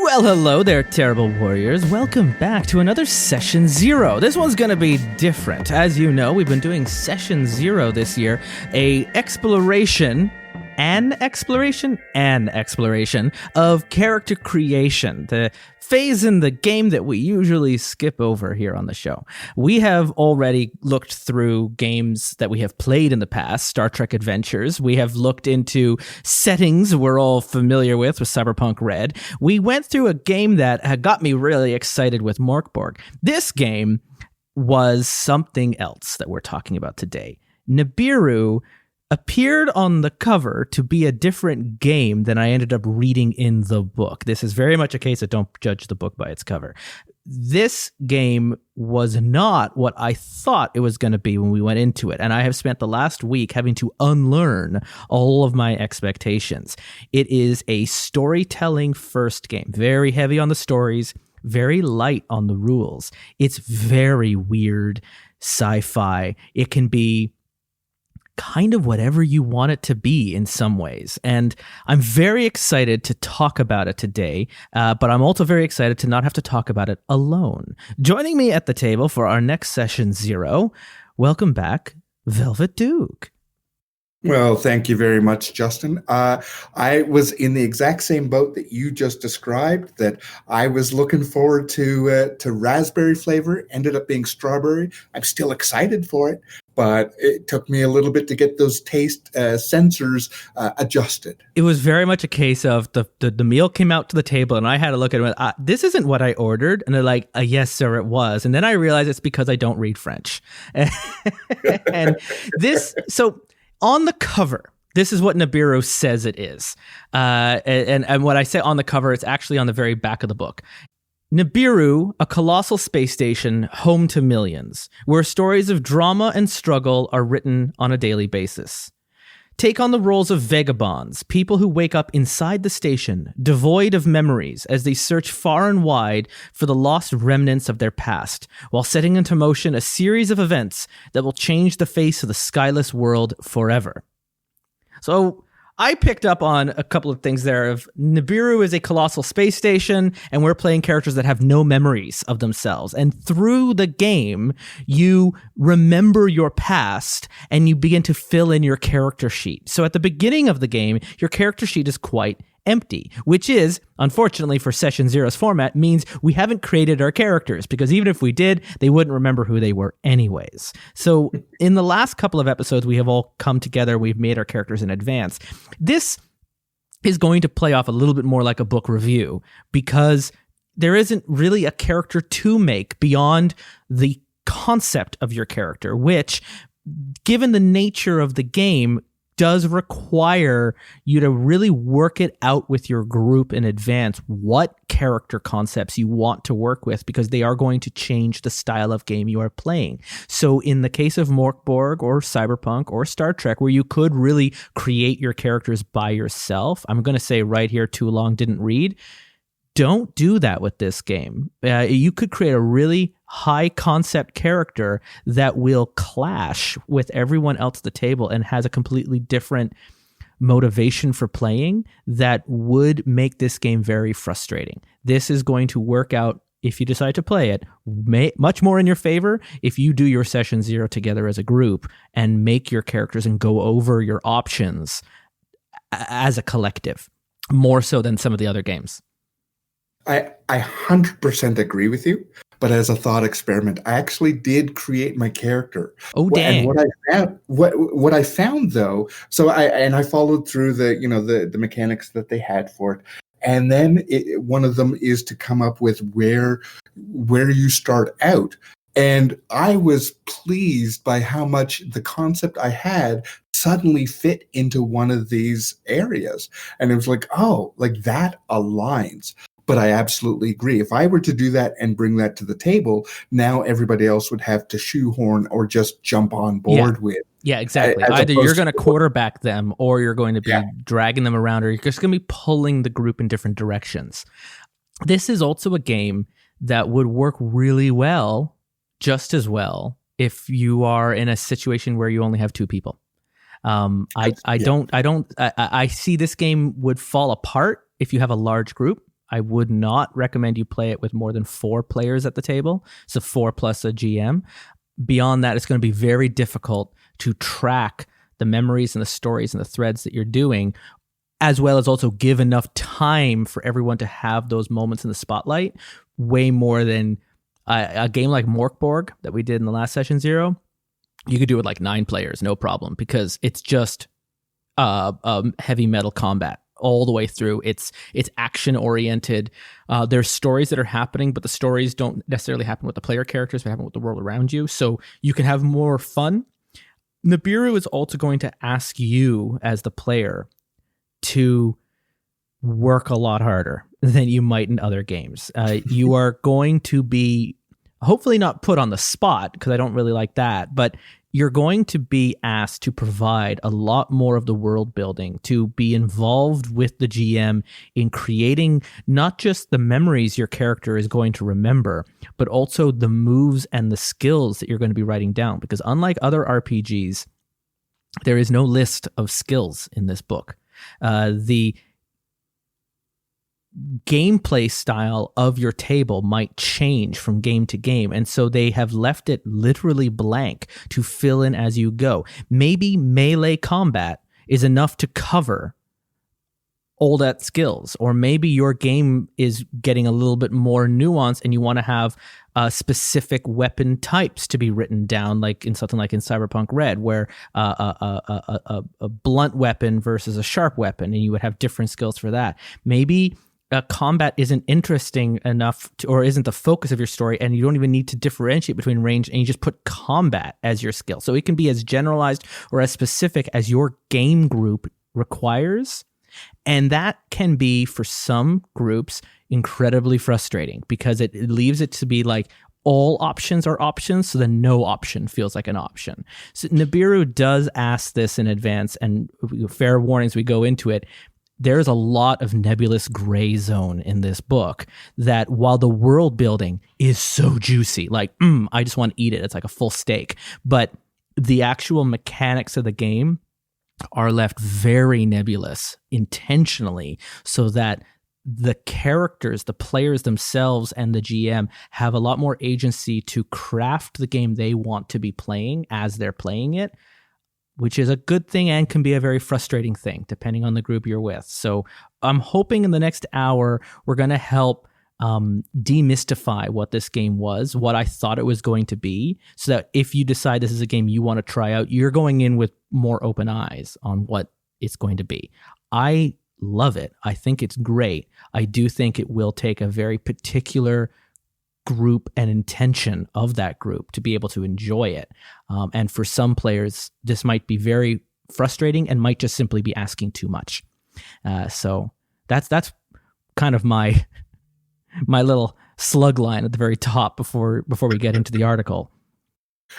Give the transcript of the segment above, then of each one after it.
Well, hello there, terrible warriors. Welcome back to another Session Zero. This one's going to be different. As you know, we've been doing Session Zero this year, an exploration of character creation, the phase in the game that we usually skip over here on the show. We have already looked through games that we have played in the past, Star Trek Adventures. We have looked into settings we're all familiar with Cyberpunk Red. We went through a game that had got me really excited with Morkborg. This game was something else that we're talking about today. Nibiru appeared on the cover to be a different game than I ended up reading in the book. This is very much a case of don't judge the book by its cover. This game was not what I thought it was going to be when we went into it, and I have spent the last week having to unlearn all of my expectations. It is a storytelling first game, very heavy on the stories, very light on the rules. It's very weird sci-fi. It can be kind of whatever you want it to be in some ways. And I'm very excited to talk about it today, but I'm also very excited to not have to talk about it alone. Joining me at the table for our next Session Zero, welcome back, Velvet Duke. Well, thank you very much, Justin. I was in the exact same boat that you just described, that I was looking forward to raspberry flavor, ended up being strawberry. I'm still excited for it, but it took me a little bit to get those taste sensors adjusted. It was very much a case of the meal came out to the table and I had to look at it and went, this isn't what I ordered. And they're like, yes, sir, it was. And then I realized it's because I don't read French. And this, so on the cover, this is what Nibiru says it is. And what I say on the cover, it's actually on the very back of the book. Nibiru, a colossal space station home to millions, where stories of drama and struggle are written on a daily basis. Take on the roles of vagabonds, people who wake up inside the station, devoid of memories as they search far and wide for the lost remnants of their past, while setting into motion a series of events that will change the face of the skyless world forever. So I picked up on a couple of things there. Of Nibiru is a colossal space station, and we're playing characters that have no memories of themselves. And through the game, you remember your past, and you begin to fill in your character sheet. So at the beginning of the game, your character sheet is quite empty, which is, unfortunately for Session Zero's format, means we haven't created our characters, because even if we did, they wouldn't remember who they were anyways. So in the last couple of episodes, we have all come together, we've made our characters in advance. This is going to play off a little bit more like a book review, because there isn't really a character to make beyond the concept of your character, which, given the nature of the game, does require you to really work it out with your group in advance, what character concepts you want to work with, because they are going to change the style of game you are playing. So in the case of Morkborg or Cyberpunk or Star Trek, where you could really create your characters by yourself, I'm going to say right here, too long didn't read. Don't do that with this game. You could create a really high concept character that will clash with everyone else at the table and has a completely different motivation for playing that would make this game very frustrating. This is going to work out, if you decide to play it, much more in your favor if you do your Session Zero together as a group and make your characters and go over your options as a collective, more so than some of the other games. I 100% agree with you, but as a thought experiment, I actually did create my character. Oh, dang! And what I found though, so I followed through the mechanics that they had for it, and then one of them is to come up with where you start out. And I was pleased by how much the concept I had suddenly fit into one of these areas, and it was like, oh, like that aligns. But I absolutely agree. If I were to do that and bring that to the table, now everybody else would have to shoehorn or just jump on board with. Yeah, exactly. Either you're going to quarterback them, or you're going to be dragging them around, or you're just going to be pulling the group in different directions. This is also a game that would work really well, just as well, if you are in a situation where you only have two people. I see this game would fall apart if you have a large group. I would not recommend you play it with more than 4 players at the table. So 4 plus a GM. Beyond that, it's going to be very difficult to track the memories and the stories and the threads that you're doing, as well as also give enough time for everyone to have those moments in the spotlight, way more than a game like Morkborg that we did in the last session 0. You could do it like 9 players, no problem, because it's just heavy metal combat all the way through. It's action oriented. There's stories that are happening, but the stories don't necessarily happen with the player characters, they happen with the world around you. So you can have more fun. Nibiru is also going to ask you as the player to work a lot harder than you might in other games. You are going to be hopefully not put on the spot, because I don't really like that, but you're going to be asked to provide a lot more of the world building, to be involved with the GM in creating not just the memories your character is going to remember, but also the moves and the skills that you're going to be writing down. Because unlike other RPGs, there is no list of skills in this book. The gameplay style of your table might change from game to game, and so they have left it literally blank to fill in as you go. Maybe melee combat is enough to cover all that skills, or maybe your game is getting a little bit more nuanced and you want to have specific weapon types to be written down, like in something like in Cyberpunk Red, where a blunt weapon versus a sharp weapon, and you would have different skills for that. Maybe combat isn't interesting enough to, or isn't the focus of your story, and you don't even need to differentiate between range, and you just put combat as your skill. So it can be as generalized or as specific as your game group requires. And that can be, for some groups, incredibly frustrating, because it leaves it to be like all options are options, so then no option feels like an option. So Nibiru does ask this in advance, and fair warnings, we go into it. There's a lot of nebulous gray zone in this book that, while the world building is so juicy, like, I just want to eat it. It's like a full steak. But the actual mechanics of the game are left very nebulous intentionally, so that the characters, the players themselves, and the GM have a lot more agency to craft the game they want to be playing as they're playing it, which is a good thing and can be a very frustrating thing depending on the group you're with. So I'm hoping in the next hour, we're going to help demystify what this game was, what I thought it was going to be, so that if you decide this is a game you want to try out, you're going in with more open eyes on what it's going to be. I love it. I think it's great. I do think it will take a very particular group and intention of that group to be able to enjoy it. And for some players, this might be very frustrating and might just simply be asking too much. So that's kind of my little slug line at the very top before we get into the article.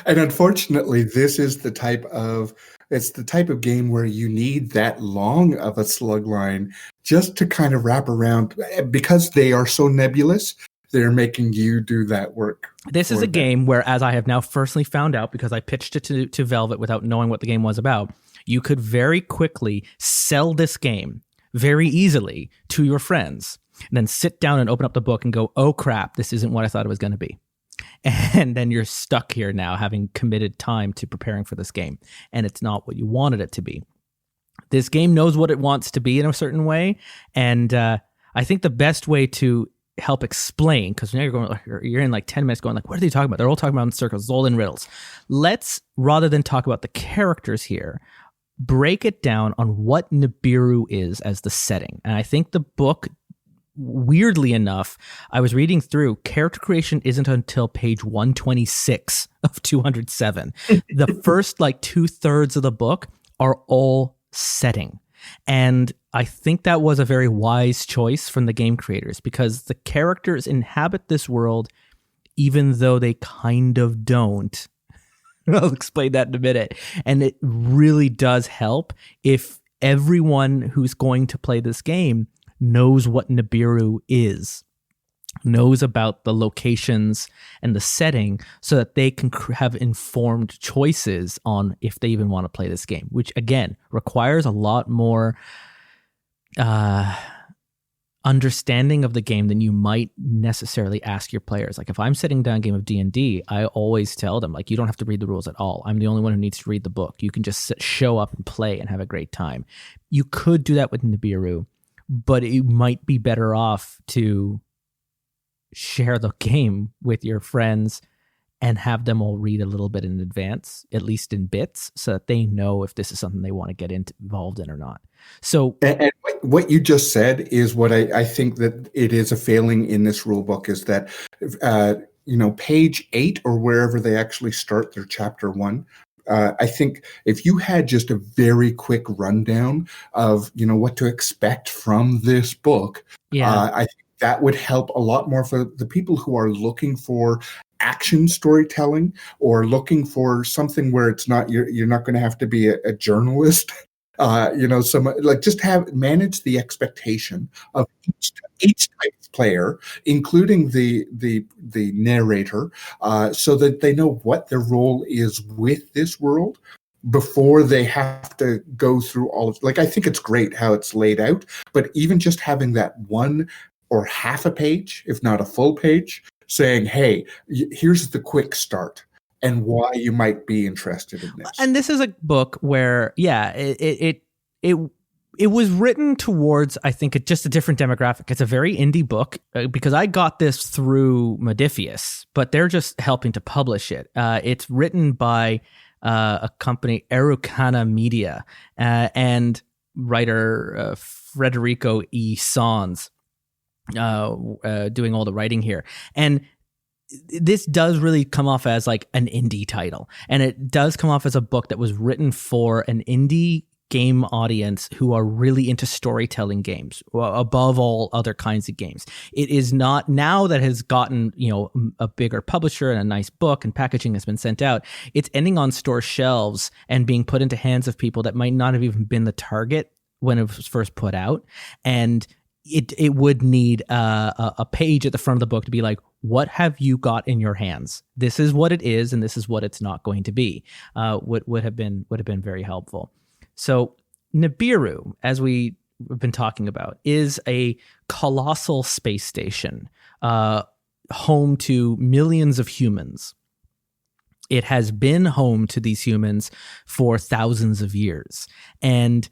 And unfortunately, this is the type of game where you need that long of a slug line just to kind of wrap around, because they are so nebulous. They're making you do that work. This is a game where, as I have now personally found out, because I pitched it to Velvet without knowing what the game was about, you could very quickly sell this game very easily to your friends, and then sit down and open up the book and go, oh crap, this isn't what I thought it was going to be. And then you're stuck here now, having committed time to preparing for this game, and it's not what you wanted it to be. This game knows what it wants to be in a certain way, and I think the best way to help explain, because now you're in like 10 minutes going like, what are they talking about? They're all talking about in circles, it's all in riddles. Let's, rather than talk about the characters here, break it down on what Nibiru is as the setting. And I think the book, weirdly enough, I was reading through, character creation isn't until page 126 of 207. The first like 2/3 of the book are all setting. And I think that was a very wise choice from the game creators, because the characters inhabit this world even though they kind of don't. I'll explain that in a minute. And it really does help if everyone who's going to play this game knows what Nibiru is, knows about the locations and the setting, so that they can have informed choices on if they even want to play this game, which again requires a lot more understanding of the game than you might necessarily ask your players. Like if I'm sitting down a game of D&D, I always tell them, like, you don't have to read the rules at all. I'm the only one who needs to read the book. You can just show up and play and have a great time. You could do that with Nibiru, but it might be better off to share the game with your friends and have them all read a little bit in advance, at least in bits, so that they know if this is something they want to get involved in or not. So, and what you just said is what I think that it is a failing in this rule book is that, page 8 or wherever they actually start their chapter 1, I think if you had just a very quick rundown of, what to expect from this book, I think that would help a lot more for the people who are looking for action storytelling or looking for something where it's not, you're not going to have to be a journalist. Just manage the expectation of each type of player, including the narrator, so that they know what their role is with this world before they have to go through all of. Like, I think it's great how it's laid out, but even just having that one or half a page, if not a full page, saying, "Hey, here's the quick start." And why you might be interested in this. And this is a book where, it was written towards, I think, just a different demographic. It's a very indie book because I got this through Modiphius, but they're just helping to publish it. It's written by a company, Erucana Media, and writer Federico E. Sans doing all the writing here. And this does really come off as like an indie title, and it does come off as a book that was written for an indie game audience who are really into storytelling games above all other kinds of games. It is not, now that has gotten, a bigger publisher and a nice book and packaging has been sent out, it's ending on store shelves and being put into hands of people that might not have even been the target when it was first put out. And it would need a page at the front of the book to be like, what have you got in your hands? This is what it is, and this is what it's not going to be. Would have been very helpful. So Nibiru, as we've been talking about, is a colossal space station, home to millions of humans. It has been home to these humans for thousands of years, and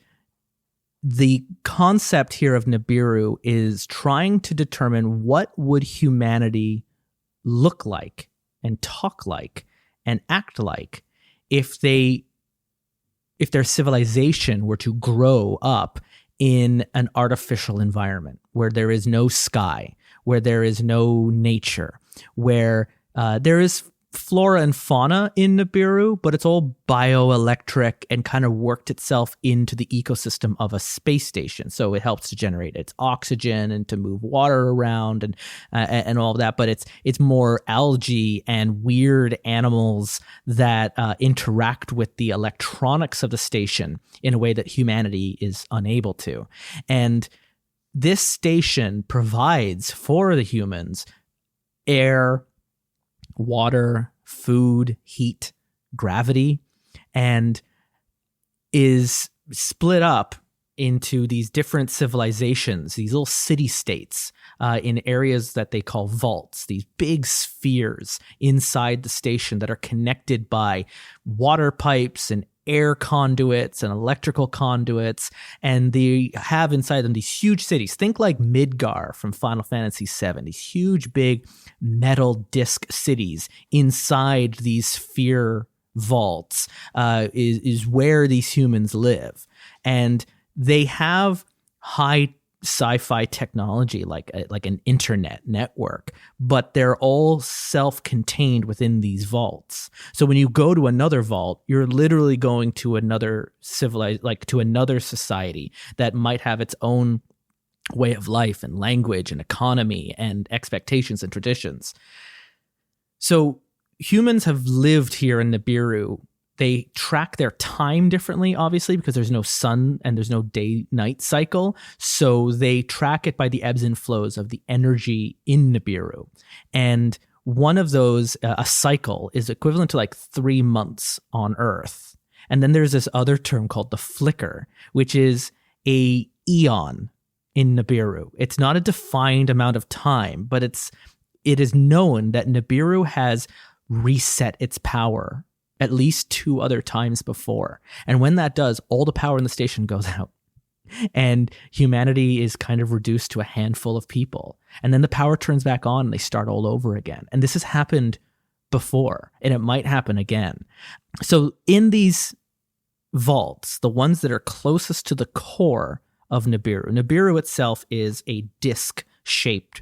the concept here of Nibiru is trying to determine what would humanity look like and talk like and act like if their civilization were to grow up in an artificial environment where there is no sky, where there is no nature, where there is flora and fauna in Nibiru, but it's all bioelectric and kind of worked itself into the ecosystem of a space station. So it helps to generate its oxygen and to move water around and all of that. But it's more algae and weird animals that interact with the electronics of the station in a way that humanity is unable to. And this station provides for the humans air, water, food, heat, gravity, and is split up into these different civilizations, these little city-states in areas that they call vaults, these big spheres inside the station that are connected by water pipes and air conduits and electrical conduits, and they have inside them these huge cities. Think like Midgar from Final Fantasy VII, these huge, big metal disc cities inside these sphere vaults is where these humans live. And they have high sci-fi technology like an internet network, but they're all self-contained within these vaults. So when you go to another vault, you're literally going to another to another society that might have its own way of life and language and economy and expectations and traditions. So humans have lived here in Nibiru. They track their time differently, obviously, because there's no sun and there's no day-night cycle. So they track it by the ebbs and flows of the energy in Nibiru. And one of those, a cycle, is equivalent to like 3 months on Earth. And then there's this other term called the flicker, which is a eon in Nibiru. It's not a defined amount of time, but it is known that Nibiru has reset its power at least 2 other times before. And when that does, all the power in the station goes out. And humanity is kind of reduced to a handful of people. And then the power turns back on and they start all over again. And this has happened before, and it might happen again. So in these vaults, the ones that are closest to the core of Nibiru itself is a disc-shaped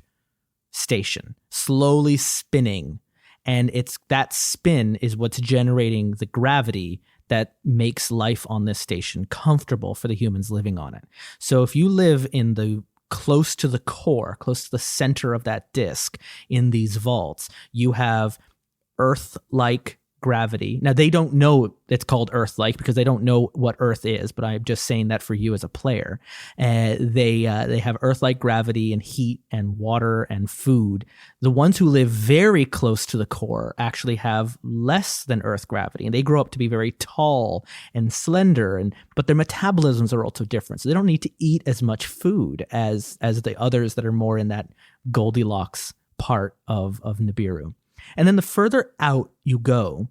station, slowly spinning. And that spin is what's generating the gravity that makes life on this station comfortable for the humans living on it. So if you live in the close to the core, close to the center of that disk in these vaults, you have Earth-like gravity. Now, they don't know it's called Earth-like because they don't know what Earth is, but I'm just saying that for you as a player. They have Earth-like gravity and heat and water and food. The ones who live very close to the core actually have less than Earth gravity, and they grow up to be very tall and slender, but their metabolisms are also different. So they don't need to eat as much food as the others that are more in that Goldilocks part of Nibiru. And then the further out you go,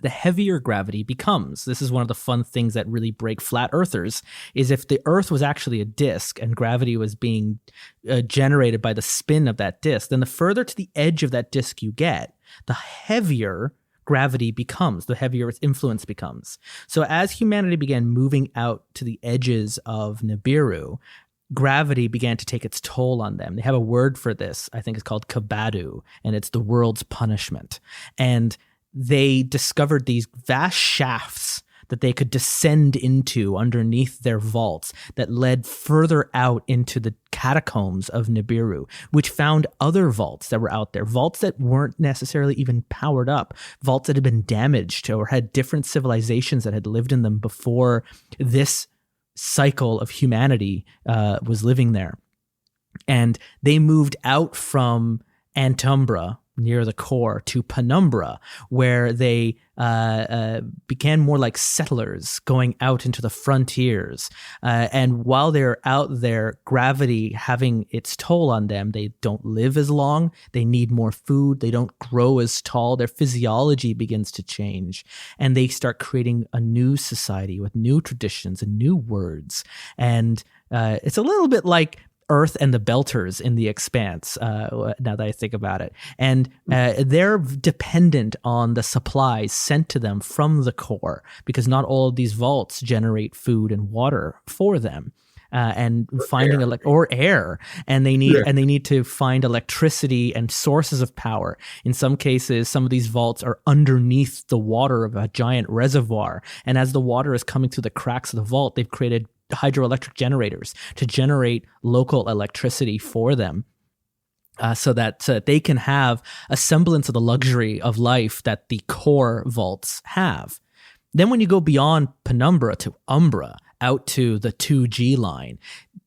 the heavier gravity becomes. This is one of the fun things that really break flat earthers, is if the Earth was actually a disk and gravity was being generated by the spin of that disk, then the further to the edge of that disk you get, the heavier gravity becomes, the heavier its influence becomes. So as humanity began moving out to the edges of Nibiru, gravity began to take its toll on them. They have a word for this. I think it's called kabadu, and it's the world's punishment. And they discovered these vast shafts that they could descend into underneath their vaults that led further out into the catacombs of Nibiru, which found other vaults that were out there, vaults that weren't necessarily even powered up, vaults that had been damaged or had different civilizations that had lived in them before this cycle of humanity was living there. And they moved out from Antumbra near the core to Penumbra, where they began more like settlers going out into the frontiers. And while they're out there, gravity having its toll on them, they don't live as long. They need more food. They don't grow as tall. Their physiology begins to change. And they start creating a new society with new traditions and new words. And it's a little bit like Earth and the Belters in The Expanse, now that I think about it. And they're dependent on the supplies sent to them from the core, because not all of these vaults generate food and water for them. And finding air, and they need to find electricity and sources of power. In some cases, some of these vaults are underneath the water of a giant reservoir, and as the water is coming through the cracks of the vault, they've created hydroelectric generators to generate local electricity for them, so that they can have a semblance of the luxury of life that the core vaults have. Then when you go beyond Penumbra to Umbra, out to the 2G line,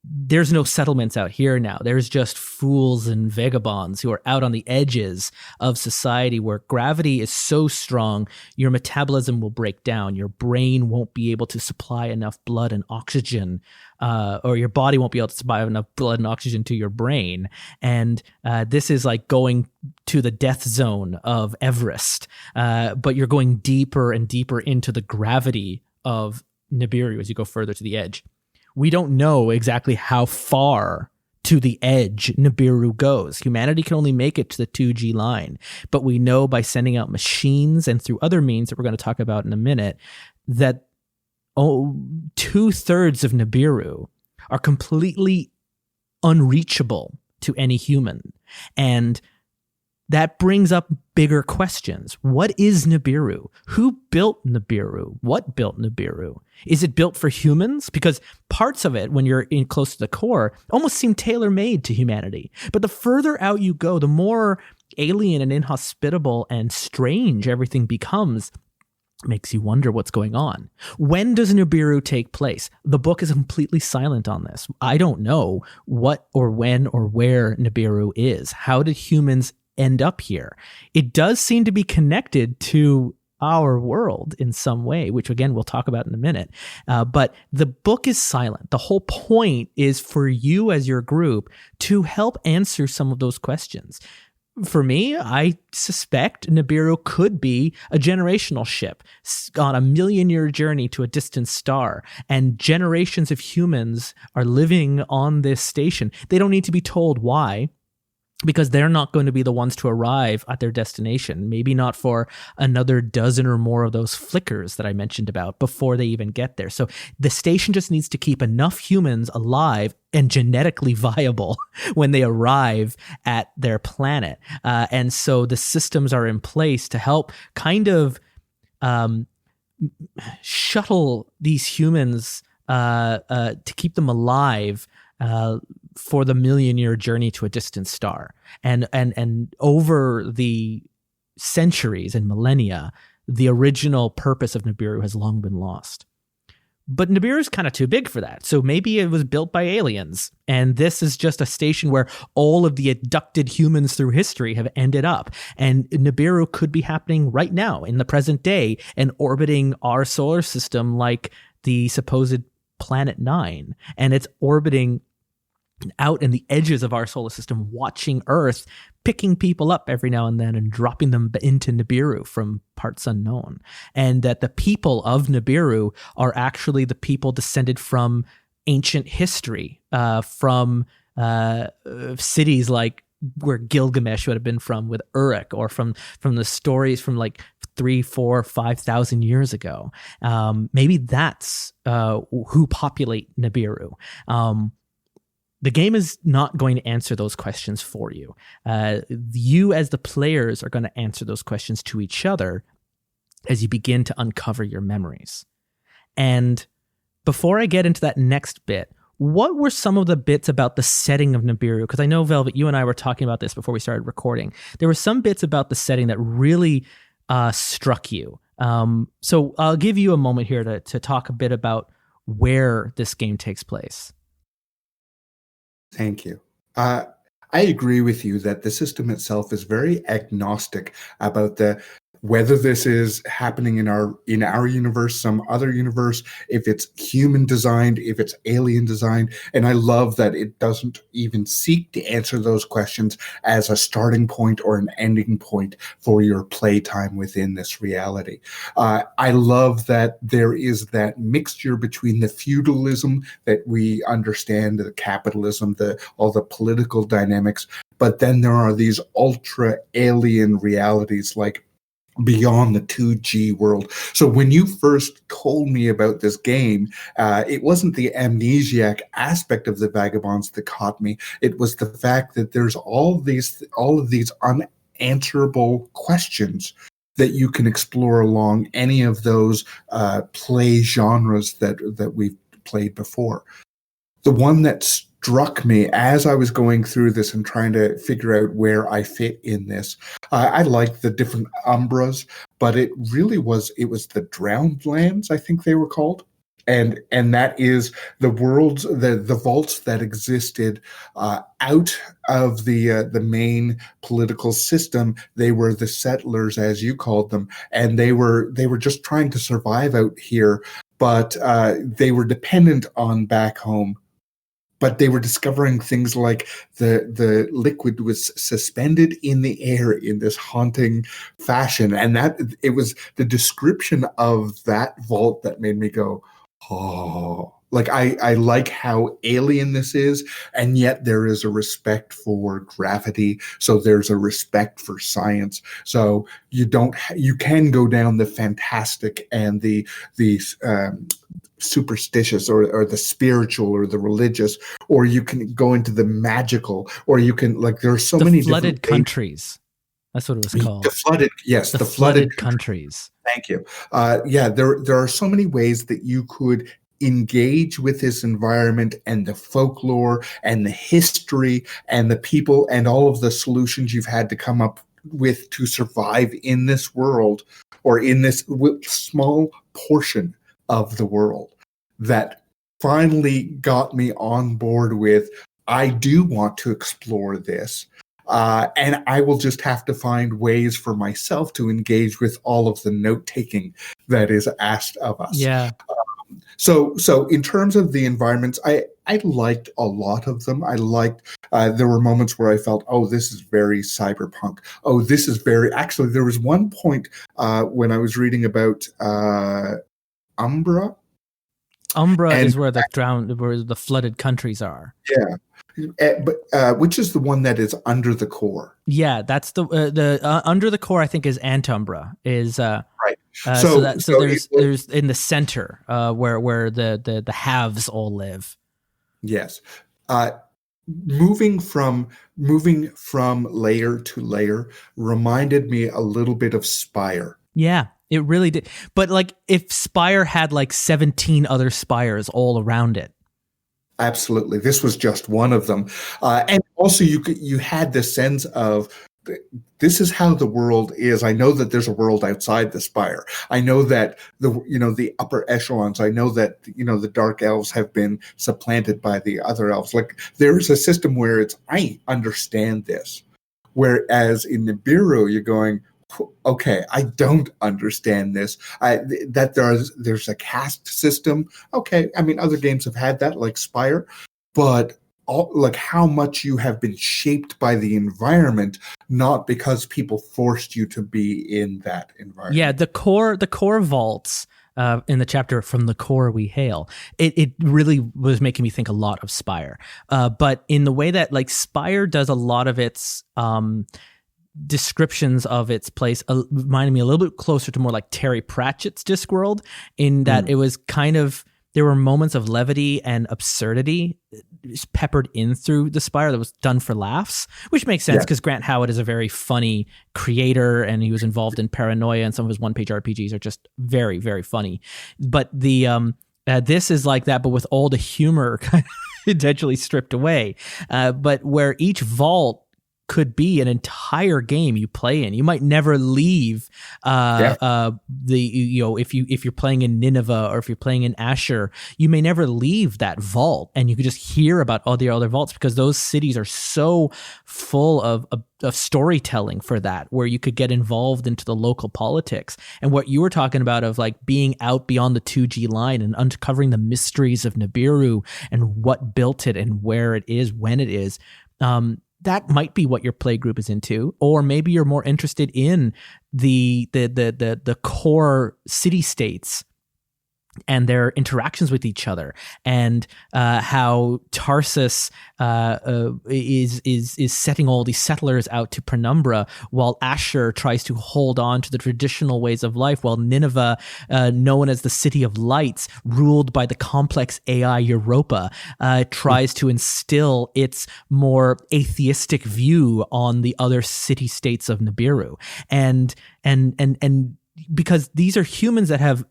there's no settlements out here now. There's just fools and vagabonds who are out on the edges of society, where gravity is so strong, your metabolism will break down. Your brain won't be able to supply enough blood and oxygen, or your body won't be able to supply enough blood and oxygen to your brain. And this is like going to the death zone of Everest, but you're going deeper and deeper into the gravity of Nibiru as you go further to the edge. We don't know exactly how far to the edge Nibiru goes. Humanity can only make it to the 2G line, but we know by sending out machines and through other means that we're going to talk about in a minute that 2/3 of Nibiru are completely unreachable to any human. And that brings up bigger questions. What is Nibiru? Who built Nibiru? What built Nibiru? Is it built for humans? Because parts of it, when you're in close to the core, almost seem tailor-made to humanity. But the further out you go, the more alien and inhospitable and strange everything becomes. Makes you wonder what's going on. When does Nibiru take place? The book is completely silent on this. I don't know what or when or where Nibiru is. How did humans end up here? It does seem to be connected to our world in some way, which again, we'll talk about in a minute. But the book is silent. The whole point is for you as your group to help answer some of those questions. For me, I suspect Nibiru could be a generational ship on a million-year journey to a distant star, and generations of humans are living on this station. They don't need to be told why, because they're not going to be the ones to arrive at their destination. Maybe not for another dozen or more of those flickers that I mentioned about before they even get there. So the station just needs to keep enough humans alive and genetically viable when they arrive at their planet. And so the systems are in place to help kind of shuttle these humans to keep them alive for the million-year journey to a distant star. And over the centuries and millennia, the original purpose of Nibiru has long been lost. But Nibiru is kind of too big for that. So maybe it was built by aliens, and this is just a station where all of the abducted humans through history have ended up. And Nibiru could be happening right now in the present day and orbiting our solar system like the supposed Planet 9. And it's orbiting out in the edges of our solar system, watching Earth, picking people up every now and then and dropping them into Nibiru from parts unknown. And that the people of Nibiru are actually the people descended from ancient history, from cities like where Gilgamesh would have been from with Uruk, or from the stories from like 3, 4, 5,000 years ago. Maybe that's who populate Nibiru. The game is not going to answer those questions for you. You as the players are going to answer those questions to each other as you begin to uncover your memories. And before I get into that next bit, what were some of the bits about the setting of Nibiru? Because I know, Velvet, you and I were talking about this before we started recording. There were some bits about the setting that really struck you. So I'll give you a moment here to talk a bit about where this game takes place. Thank you. I agree with you that the system itself is very agnostic about whether this is happening in our universe, some other universe, if it's human designed, if it's alien designed. And I love that it doesn't even seek to answer those questions as a starting point or an ending point for your playtime within this reality. I love that there is that mixture between the feudalism that we understand, the capitalism, all the political dynamics, but then there are these ultra alien realities like beyond the 2G world. So when you first told me about this game, it wasn't the amnesiac aspect of the Vagabonds that caught me. It was the fact that there's all of these unanswerable questions that you can explore along any of those play genres that we've played before. The one that struck me as I was going through this and trying to figure out where I fit in this, I liked the different umbras, but it was the drowned lands, I think they were called. And that is the worlds, the vaults that existed out of the main political system. They were the settlers, as you called them, and they were just trying to survive out here, but they were dependent on back home. But they were discovering things like the liquid was suspended in the air in this haunting fashion. And that it was the description of that vault that made me go, oh, like I like how alien this is, and yet there is a respect for gravity. So there's a respect for science. So you can go down the fantastic and the superstitious or the spiritual or the religious, or you can go into the magical, or you can, like, there are so many flooded countries. That's what it was called. The flooded countries. Thank you. There are so many ways that you could engage with this environment and the folklore and the history and the people and all of the solutions you've had to come up with to survive in this world, or in this small portion of the world, that finally got me on board with, I do want to explore this. and I will just have to find ways for myself to engage with all of the note taking that is asked of us. Yeah. So in terms of the environments, I liked a lot of them. I liked, there were moments where I felt, oh, this is very cyberpunk. Oh, this is very, actually, there was one point when I was reading about Umbra. Umbra is where the flooded countries are. Yeah. But which is the one that is under the core? Yeah, that's the under the core. I think is Antumbra is right. So there's in the center where the haves all live. Yes, moving from layer to layer reminded me a little bit of Spire. Yeah, it really did. But like if Spire had like 17 other spires all around it. Absolutely, this was just one of them, and also you had this sense of this is how the world is. I know that there's a world outside the spire. I know that the upper echelons. I know that the dark elves have been supplanted by the other elves. Like there's a system where I understand this, whereas in Nibiru you're going, okay, I don't understand this. That there's a caste system. Okay, I mean other games have had that, like Spire, but like how much you have been shaped by the environment, not because people forced you to be in that environment. Yeah, the core vaults in the chapter From the Core We Hail, it really was making me think a lot of Spire, but in the way that like Spire does a lot of its descriptions of its place reminded me a little bit closer to more like Terry Pratchett's Discworld, in that it was kind of, there were moments of levity and absurdity peppered in through the Spire that was done for laughs, which makes sense because Grant Howard is a very funny creator and he was involved in Paranoia, and some of his one-page RPGs are just very, very funny. But the this is like that, but with all the humor kind of intentionally stripped away. But where each vault could be an entire game you play in. You might never leave if you're playing in Nineveh or if you're playing in Asher, you may never leave that vault, and you could just hear about all the other vaults because those cities are so full of storytelling for that, where you could get involved into the local politics. And what you were talking about of like being out beyond the 2G line and uncovering the mysteries of Nibiru and what built it and where it is, when it is, that might be what your play group is into, or maybe you're more interested in the core city states and their interactions with each other, and how Tarsus is setting all these settlers out to Penumbra, while Asher tries to hold on to the traditional ways of life, while Nineveh, known as the City of Lights, ruled by the complex AI Europa, tries to instill its more atheistic view on the other city-states of Nibiru. And because these are humans that have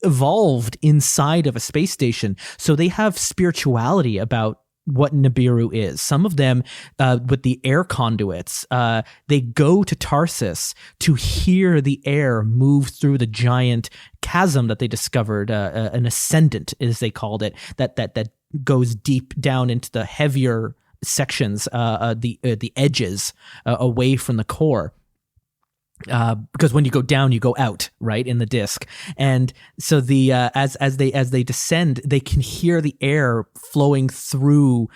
evolved inside of a space station, so they have spirituality about what Nibiru is. Some of them, with the air conduits, they go to Tarsus to hear the air move through the giant chasm that they discovered, an ascendant, as they called it, that goes deep down into the heavier sections, the edges, away from the core. Because when you go down, you go out, right, in the disc. And so as they descend, they can hear the air flowing through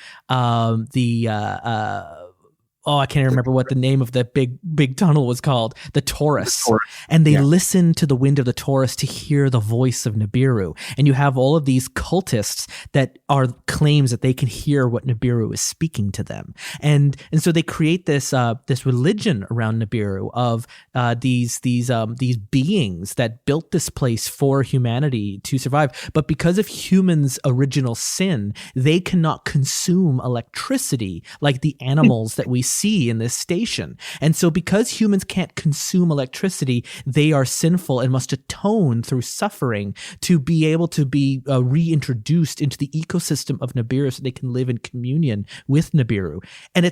I can't remember what the name of the big tunnel was called, the Taurus. And they listen to the wind of the Taurus to hear the voice of Nibiru. And you have all of these cultists that are claims that they can hear what Nibiru is speaking to them. And so they create this religion around Nibiru of these beings that built this place for humanity to survive. But because of humans' original sin, they cannot consume electricity like the animals that we see in this station. And so because humans can't consume electricity, they are sinful and must atone through suffering to be able to be reintroduced into the ecosystem of Nibiru so they can live in communion with Nibiru. And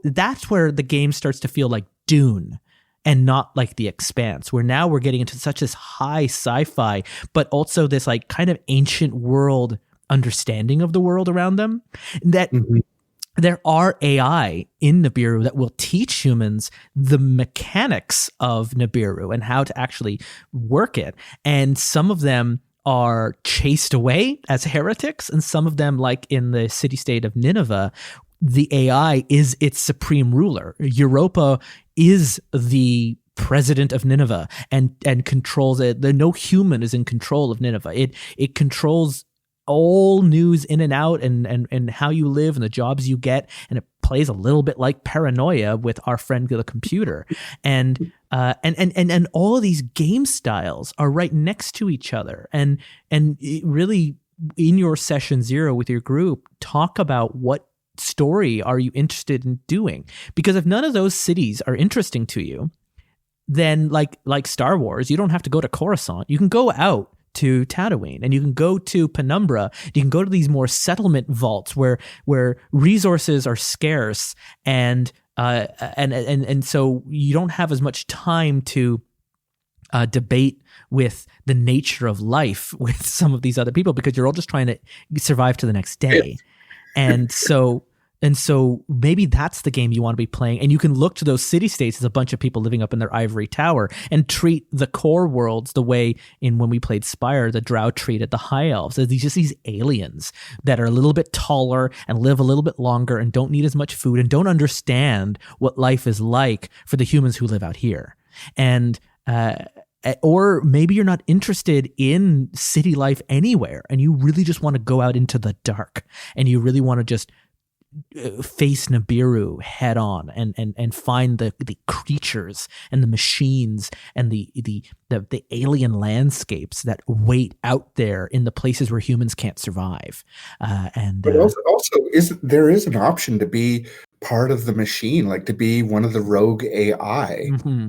that's where the game starts to feel like Dune and not like The Expanse, where now we're getting into such this high sci-fi, but also this like kind of ancient world understanding of the world around them that there are AI in Nibiru that will teach humans the mechanics of Nibiru and how to actually work it. And some of them are chased away as heretics, and some of them, like in the city-state of Nineveh, the AI is its supreme ruler. Europa is the president of Nineveh and controls it. No human is in control of Nineveh. It controls all news in and out, and how you live and the jobs you get, and it plays a little bit like Paranoia with our friend the computer, and all of these game styles are right next to each other, and it really, in your session 0 with your group, talk about what story are you interested in doing, because if none of those cities are interesting to you, then like Star Wars, you don't have to go to Coruscant. You can go out to Tatooine, and you can go to Penumbra. You can go to these more settlement vaults where resources are scarce, and so you don't have as much time to debate with the nature of life with some of these other people, because you're all just trying to survive to the next day. And so maybe that's the game you want to be playing. And you can look to those city-states as a bunch of people living up in their ivory tower, and treat the core worlds the way when we played Spire, the Drow treated the High Elves, as these aliens that are a little bit taller and live a little bit longer and don't need as much food and don't understand what life is like for the humans who live out here. And or maybe you're not interested in city life anywhere, and you really just want to go out into the dark, and you really want to just face Nibiru head on and find the creatures and the machines and the alien landscapes that wait out there in the places where humans can't survive. But also there is an option to be part of the machine, like to be one of the rogue AI, mm-hmm.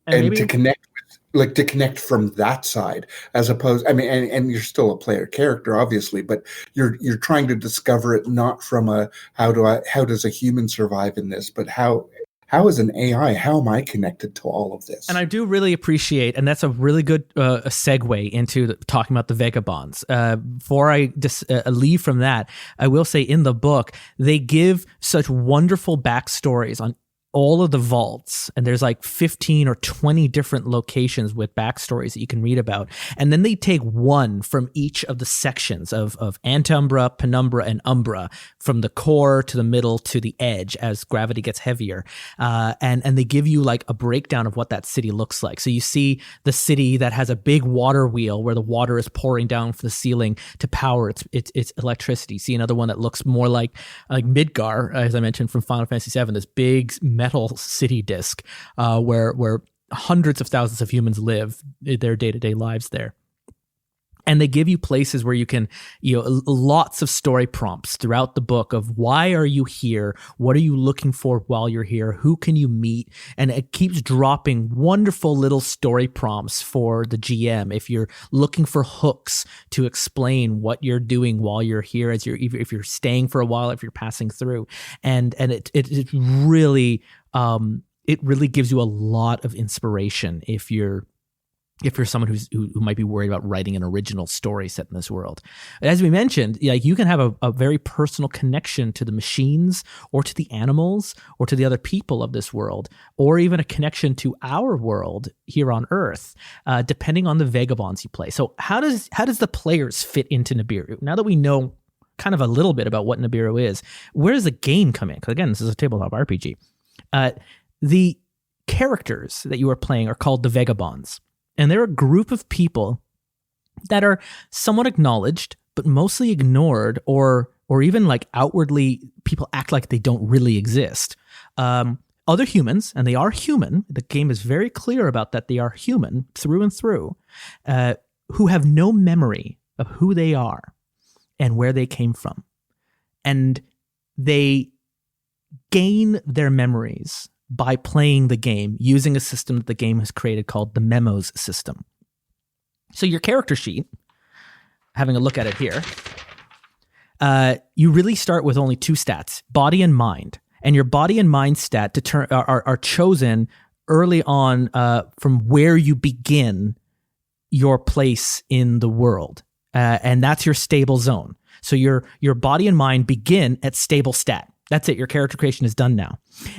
and to connect from that side, as opposed, I mean, and you're still a player character, obviously, but you're trying to discover it not from how does a human survive in this, but how is an AI, how am I connected to all of this? And I do really appreciate, and that's a really good segue into talking about the Vagabonds. Before I just leave from that, I will say in the book, they give such wonderful backstories on all of the vaults, and there's like 15 or 20 different locations with backstories that you can read about. And then they take one from each of the sections of Antumbra, Penumbra, and Umbra, from the core to the middle to the edge as gravity gets heavier. And they give you like a breakdown of what that city looks like. So you see the city that has a big water wheel where the water is pouring down from the ceiling to power its electricity. See another one that looks more like Midgar, as I mentioned, from Final Fantasy VII, this big metal city disk where hundreds of thousands of humans live their day-to-day lives there. And they give you places where you can, lots of story prompts throughout the book of why are you here? What are you looking for while you're here? Who can you meet? And it keeps dropping wonderful little story prompts for the GM if you're looking for hooks to explain what you're doing while you're here, if you're staying for a while, if you're passing through. And it really gives you a lot of inspiration if you're someone who might be worried about writing an original story set in this world. As we mentioned, you can have a very personal connection to the machines or to the animals or to the other people of this world, or even a connection to our world here on Earth, depending on the Vagabonds you play. So how does the players fit into Nibiru? Now that we know kind of a little bit about what Nibiru is, where does the game come in? Because again, this is a tabletop RPG. The characters that you are playing are called the Vagabonds. And they're a group of people that are somewhat acknowledged, but mostly ignored, or even like outwardly people act like they don't really exist. Other humans, and they are human, the game is very clear about that, they are human through and through, who have no memory of who they are and where they came from. And they gain their memories by playing the game using a system that the game has created called the Memos system. So your character sheet, having a look at it here, you really start with only two stats, body and mind. And your body and mind stat are chosen early on from where you begin your place in the world. And that's your stable zone. So your body and mind begin at stable stat. That's it. Your character creation is done now.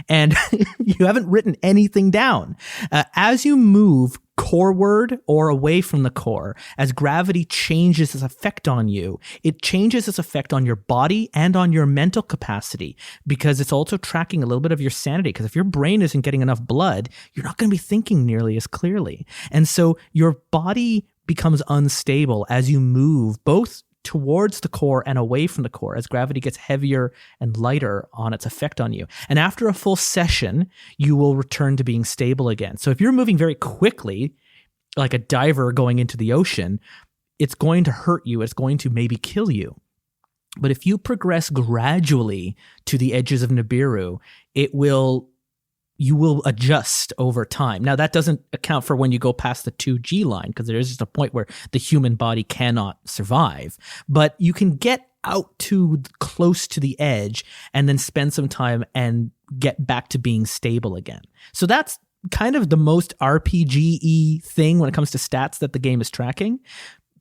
And you haven't written anything down. As you move coreward or away from the core, as gravity changes its effect on you, it changes its effect on your body and on your mental capacity, because it's also tracking a little bit of your sanity. Because if your brain isn't getting enough blood, you're not going to be thinking nearly as clearly. And so your body becomes unstable as you move both towards the core and away from the core, as gravity gets heavier and lighter on its effect on you. And after a full session, you will return to being stable again. So if you're moving very quickly, like a diver going into the ocean, it's going to hurt you. It's going to maybe kill you. But if you progress gradually to the edges of Nibiru, you will adjust over time. Now, that doesn't account for when you go past the 2G line, because there is just a point where the human body cannot survive. But you can get out to close to the edge and then spend some time and get back to being stable again. So that's kind of the most RPG-y thing when it comes to stats that the game is tracking.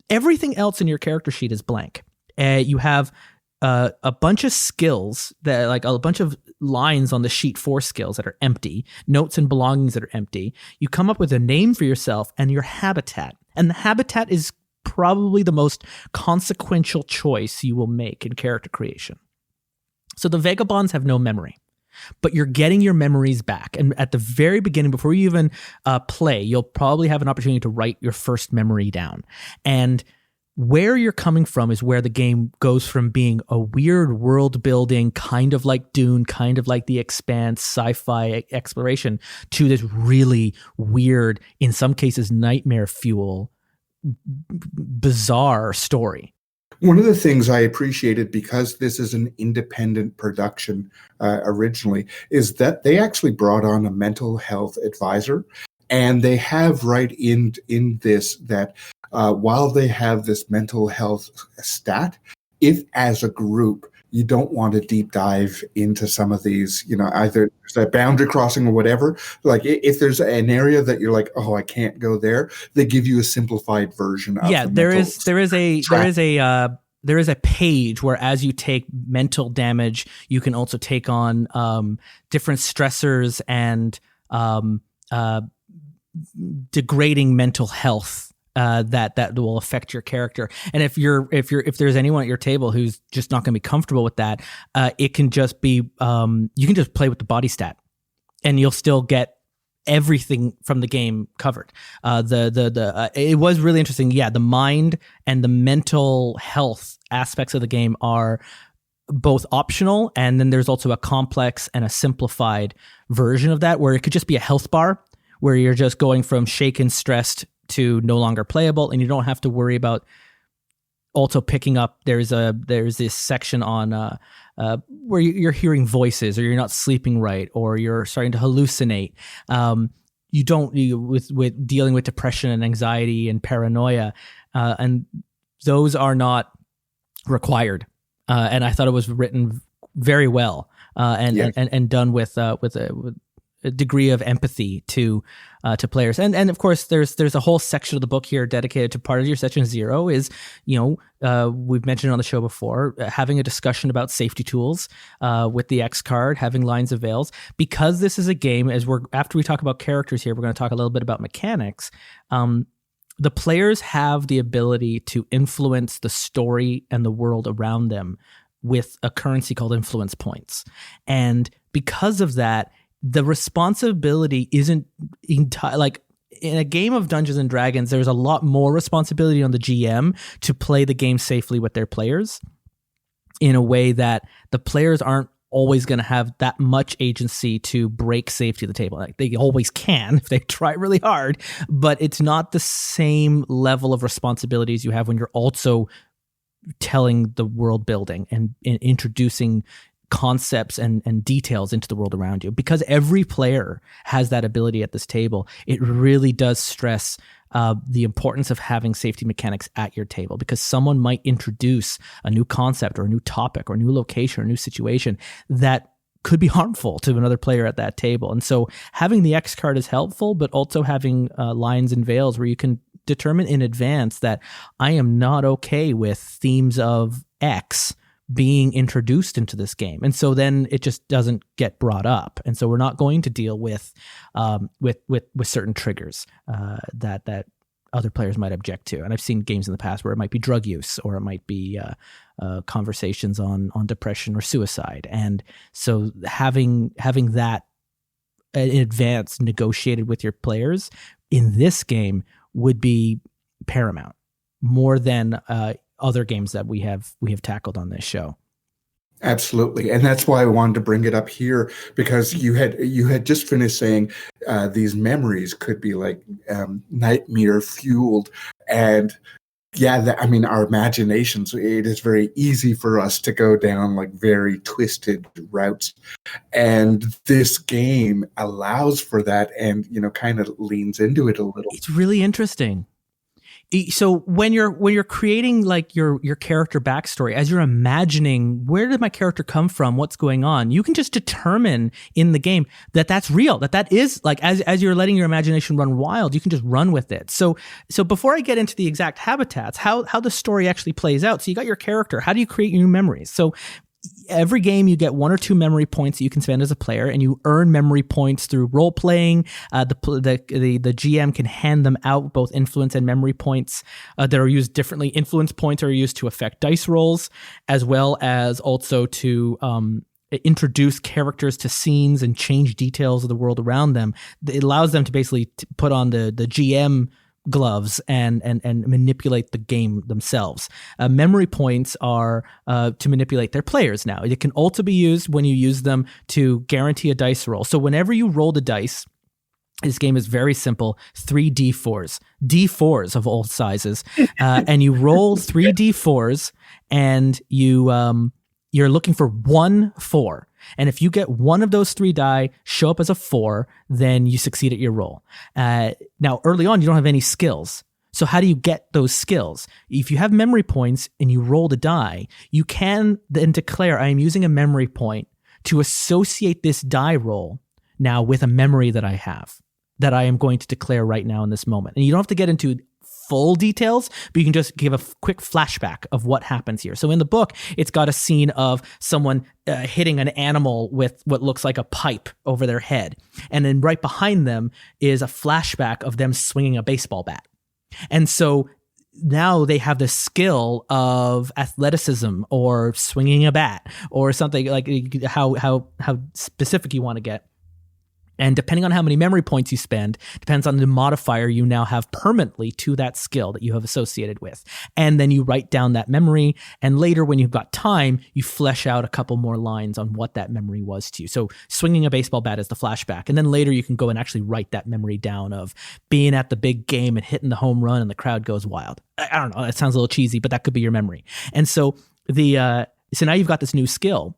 Everything else in your character sheet is blank. You have a bunch of skills that, like a bunch of lines on the sheet for skills that are empty, notes and belongings that are empty. You come up with a name for yourself and your habitat. And the habitat is probably the most consequential choice you will make in character creation. So the Vagabonds have no memory, but you're getting your memories back. And at the very beginning, before you even play, you'll probably have an opportunity to write your first memory down. And where you're coming from is where the game goes from being a weird world building, kind of like Dune, kind of like The Expanse, sci-fi exploration, to this really weird, in some cases, nightmare fuel, bizarre story. One of the things I appreciated, because this is an independent production originally, is that they actually brought on a mental health advisor. And they have right in this that while they have this mental health stat, if as a group you don't want to deep dive into some of these, either there's a boundary crossing or whatever, like if there's an area that you're like, oh, I can't go there, they give you a simplified version of there is a page where, as you take mental damage, you can also take on different stressors and degrading mental health that will affect your character. And if there's anyone at your table who's just not going to be comfortable with that, it can just be you can just play with the body stat, and you'll still get everything from the game covered. It was really interesting. Yeah, the mind and the mental health aspects of the game are both optional, and then there's also a complex and a simplified version of that, where it could just be a health bar, where you're just going from shaken, stressed to no longer playable, and you don't have to worry about also picking up. There's this section on where you're hearing voices, or you're not sleeping right, or you're starting to hallucinate. With dealing with depression and anxiety and paranoia, and those are not required. And I thought it was written very well, and done with a degree of empathy to players. And of course there's a whole section of the book here dedicated to part of your session 0 is, we've mentioned on the show before, having a discussion about safety tools with the X card, having lines of veils, because this is a game, after we talk about characters here, we're going to talk a little bit about mechanics. The players have the ability to influence the story and the world around them with a currency called influence points. And because of that, the responsibility isn't like in a game of Dungeons and Dragons, there's a lot more responsibility on the GM to play the game safely with their players, in a way that the players aren't always going to have that much agency to break safety at the table. Like, they always can if they try really hard, but it's not the same level of responsibilities you have when you're also telling the world building and introducing concepts and details into the world around you. Because every player has that ability at this table, it really does stress the importance of having safety mechanics at your table, because someone might introduce a new concept or a new topic or a new location or a new situation that could be harmful to another player at that table. And so having the X card is helpful, but also having lines and veils where you can determine in advance that I am not okay with themes of X being introduced into this game. And so then it just doesn't get brought up. And so we're not going to deal with certain triggers that other players might object to. And I've seen games in the past where it might be drug use, or it might be conversations on depression or suicide. And so having that in advance negotiated with your players in this game would be paramount, more than other games that we have tackled on this show. Absolutely, and that's why I wanted to bring it up here, because you had just finished saying these memories could be like nightmare fueled, and yeah, I mean, our imaginations, it is very easy for us to go down like very twisted routes, and this game allows for that, and kind of leans into it a little. It's really interesting. So when you're creating like your character backstory, as you're imagining, where did my character come from? What's going on? You can just determine in the game that that's real, that is like, as you're letting your imagination run wild, you can just run with it. So before I get into the exact habitats, how the story actually plays out. So you got your character. How do you create new memories? So every game you get 1 or 2 memory points that you can spend as a player, and you earn memory points through role playing. The GM can hand them out, both influence and memory points that are used differently. Influence points are used to affect dice rolls, as well as also to introduce characters to scenes and change details of the world around them. It allows them to basically put on the GM gloves and manipulate the game themselves. Memory points are to manipulate their players now. It can also be used when you use them to guarantee a dice roll. So whenever you roll the dice, this game is very simple. 3 D4s, D4s of all sizes, and you roll 3 D4s, and you're looking for 1 4. And if you get one of those 3 die show up as a 4, then you succeed at your roll. Now, early on, you don't have any skills. So how do you get those skills? If you have memory points and you roll the die, you can then declare, I am using a memory point to associate this die roll now with a memory that I have, that I am going to declare right now in this moment. And you don't have to get into full details, but you can just give a quick flashback of what happens here. So in the book, it's got a scene of someone hitting an animal with what looks like a pipe over their head. And then right behind them is a flashback of them swinging a baseball bat. And so now they have the skill of athleticism or swinging a bat or something, like how specific you want to get. And depending on how many memory points you spend, depends on the modifier you now have permanently to that skill that you have associated with. And then you write down that memory. And later, when you've got time, you flesh out a couple more lines on what that memory was to you. So swinging a baseball bat is the flashback. And then later you can go and actually write that memory down of being at the big game and hitting the home run and the crowd goes wild. I don't know. That sounds a little cheesy, but that could be your memory. And so so now you've got this new skill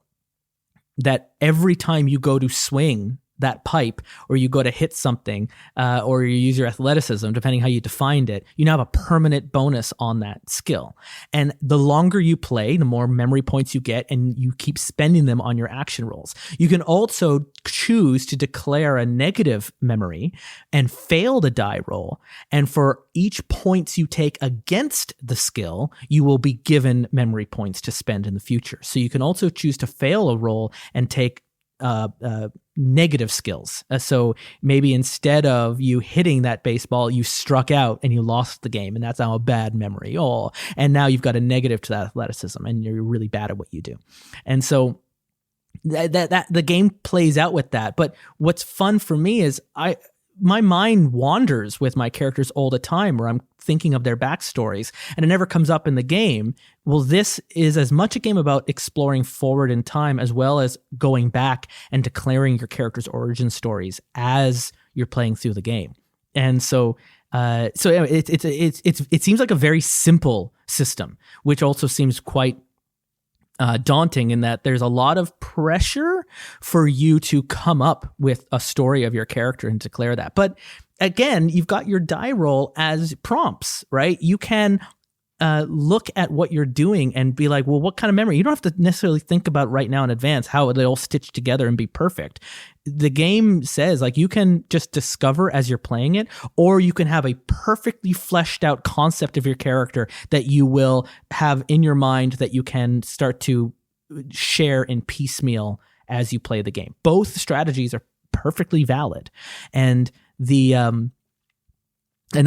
that every time you go to swing that pipe, or you go to hit something, or you use your athleticism, depending how you defined it, you now have a permanent bonus on that skill. And the longer you play, the more memory points you get, and you keep spending them on your action rolls. You can also choose to declare a negative memory and fail the die roll. And for each points you take against the skill, you will be given memory points to spend in the future. So you can also choose to fail a roll and take negative skills. So maybe instead of you hitting that baseball, you struck out and you lost the game, and that's now a bad memory. Oh, and now you've got a negative to that athleticism, and you're really bad at what you do. And so that the game plays out with that. But what's fun for me is my mind wanders with my characters all the time, where I'm thinking of their backstories, and it never comes up in the game. Well, this is as much a game about exploring forward in time as well as going back and declaring your character's origin stories as you're playing through the game. And so it seems like a very simple system, which also seems quite daunting in that there's a lot of pressure for you to come up with a story of your character and declare that. But again, you've got your die roll as prompts, right? You can look at what you're doing and be like, well, what kind of memory? You don't have to necessarily think about right now in advance how they all stitch together and be perfect. The game says like you can just discover as you're playing it, or you can have a perfectly fleshed out concept of your character that you will have in your mind that you can start to share in piecemeal as you play the game. Both strategies are perfectly valid. And then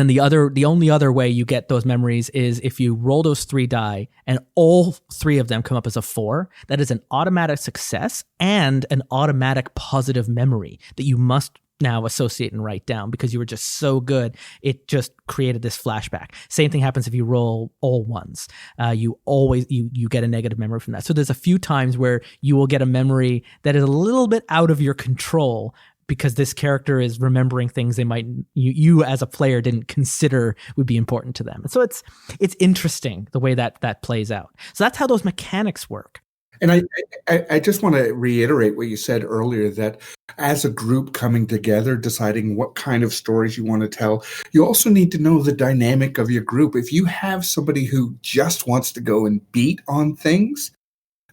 the only other way you get those memories is if you roll those 3 die and all 3 of them come up as a 4. That is an automatic success and an automatic positive memory that you must now associate and write down because you were just so good. It just created this flashback. Same thing happens if you roll all 1s. You get a negative memory from that. So there's a few times where you will get a memory that is a little bit out of your control, because this character is remembering things they might you as a player didn't consider would be important to them. And so it's interesting the way that plays out. So that's how those mechanics work. And I just want to reiterate what you said earlier, that as a group coming together, deciding what kind of stories you want to tell, you also need to know the dynamic of your group. If you have somebody who just wants to go and beat on things,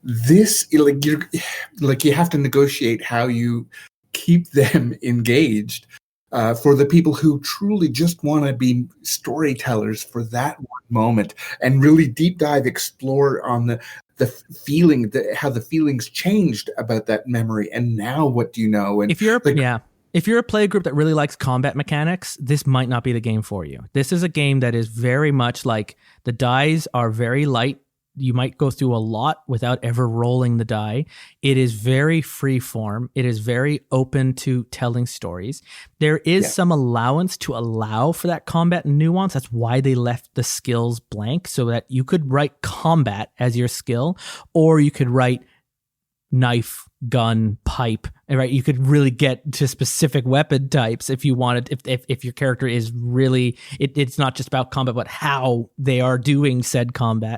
this you have to negotiate how you keep them engaged. For the people who truly just want to be storytellers for that one moment and really deep dive, explore on the feeling, how the feelings changed about that memory, and now what do you know? And if you're a play group that really likes combat mechanics, this might not be the game for you. This is a game that is very much like the dice are very light. You might go through a lot without ever rolling the die. It is very free form. It is very open to telling stories. There is some allowance to allow for that combat and nuance. That's why they left the skills blank, so that you could write combat as your skill, or you could write knife, gun, pipe, right? You could really get to specific weapon types if you wanted, if your character is really, it's not just about combat, but how they are doing said combat.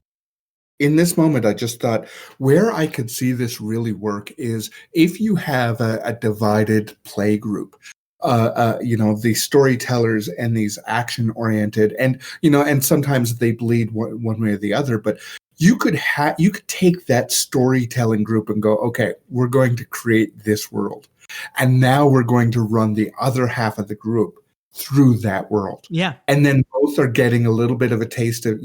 In this moment, I just thought where I could see this really work is if you have a divided play group, these storytellers and these action oriented, and sometimes they bleed one way or the other, but you could take that storytelling group and go, okay, we're going to create this world, and now we're going to run the other half of the group through that world. Yeah. And then both are getting a little bit of a taste of,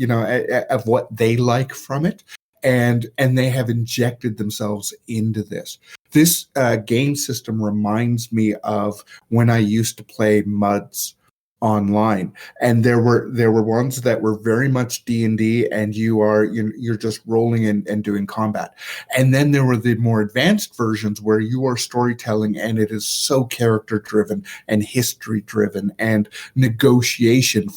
of what they like from it. And they have injected themselves into this. This game system reminds me of when I used to play MUDs online, and there were ones that were very much D&D, and you're just rolling and doing combat. And then there were the more advanced versions where you are storytelling, and it is so character driven and history driven and negotiation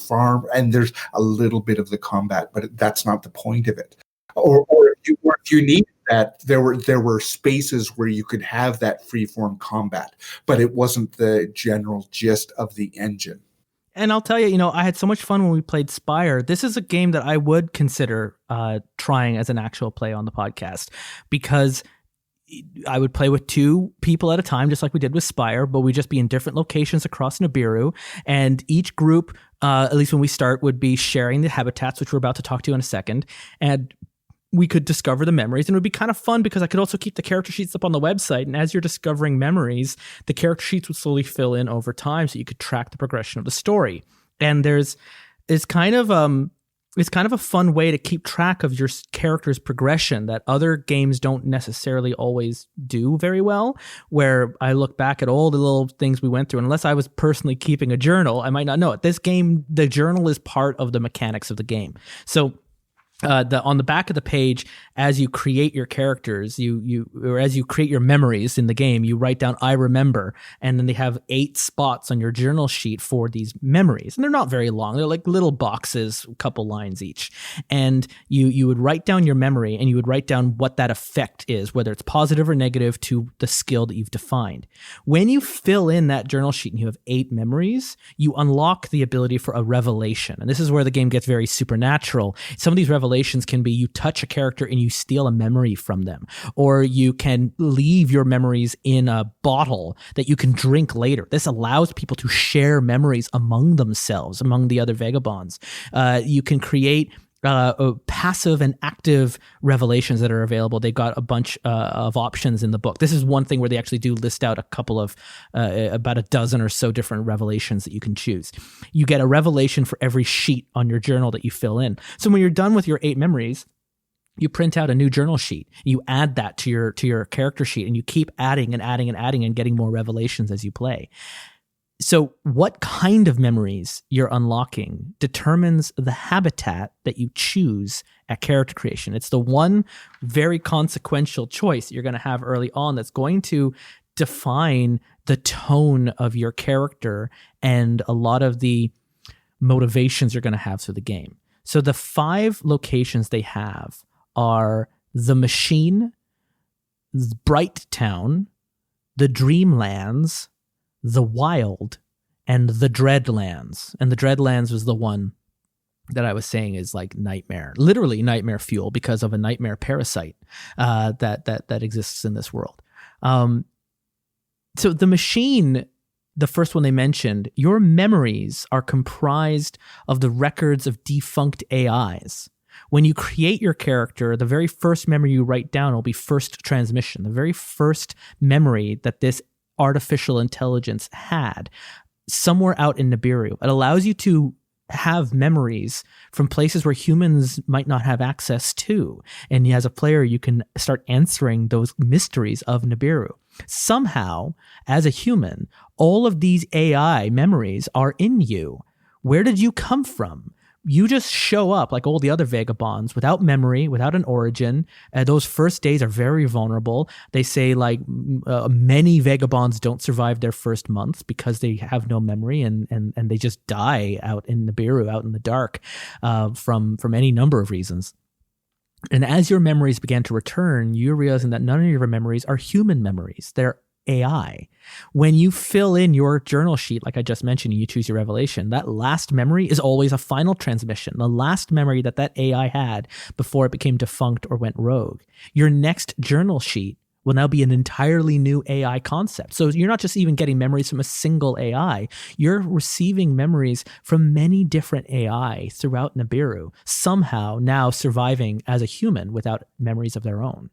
and there's a little bit of the combat, but that's not the point of it. Or if you need that, there were spaces where you could have that freeform combat, but it wasn't the general gist of the engine. And I'll tell you, I had so much fun when we played Spire. This is a game that I would consider trying as an actual play on the podcast, because I would play with 2 people at a time, just like we did with Spire, but we'd just be in different locations across Nibiru. And each group, at least when we start, would be sharing the habitats, which we're about to talk to in a second. And we could discover the memories, and it would be kind of fun because I could also keep the character sheets up on the website. And as you're discovering memories, the character sheets would slowly fill in over time, so you could track the progression of the story. And it's kind of a fun way to keep track of your character's progression that other games don't necessarily always do very well, where I look back at all the little things we went through. Unless I was personally keeping a journal, I might not know it. This game, the journal is part of the mechanics of the game. So on the back of the page, as you create your characters, or as you create your memories in the game, you write down "I remember," and then they have 8 spots on your journal sheet for these memories, and they're not very long. They're like little boxes, a couple lines each, and you would write down your memory, and you would write down what that effect is, whether it's positive or negative to the skill that you've defined. When you fill in that journal sheet and you have 8 memories, you unlock the ability for a revelation, and this is where the game gets very supernatural. Some of these revelations can be you touch a character and you steal a memory from them, or you can leave your memories in a bottle that you can drink later. This allows people to share memories among themselves, among the other vagabonds. You can create passive and active revelations that are available. They've got a bunch of options in the book. This is one thing where they actually do list out a couple of about a dozen or so different revelations that you can choose. You get a revelation for every sheet on your journal that you fill in. So when you're done with your 8 memories, you print out a new journal sheet. You add that to your character sheet, and you keep adding and adding and adding and getting more revelations as you play. So what kind of memories you're unlocking determines the habitat that you choose at character creation. It's the one very consequential choice you're going to have early on that's going to define the tone of your character and a lot of the motivations you're going to have through the game. So the 5 locations they have are the Machine, Bright Town, the Dreamlands, the Wild, and the Dreadlands. And the Dreadlands was the one that I was saying is like nightmare, literally nightmare fuel, because of a nightmare parasite that exists in this world. So the Machine, the first one they mentioned, your memories are comprised of the records of defunct AIs. When you create your character, the very first memory you write down will be first transmission, the very first memory that this artificial intelligence had somewhere out in Nibiru. It allows you to have memories from places where humans might not have access to. And as a player, you can start answering those mysteries of Nibiru. Somehow, as a human, all of these AI memories are in you. Where did you come from? You just show up like all the other vagabonds without memory, without an origin. Those first days are very vulnerable. They say like many vagabonds don't survive their first month because they have no memory and they just die out in Nibiru, out in the dark, from any number of reasons. And as your memories began to return, you're realizing that none of your memories are human memories. They're AI. When you fill in your journal sheet, like I just mentioned, you choose your revelation, that last memory is always a final transmission, the last memory that AI had before it became defunct or went rogue. Your next journal sheet will now be an entirely new AI concept. So you're not just even getting memories from a single AI, you're receiving memories from many different AI throughout Nibiru, somehow now surviving as a human without memories of their own.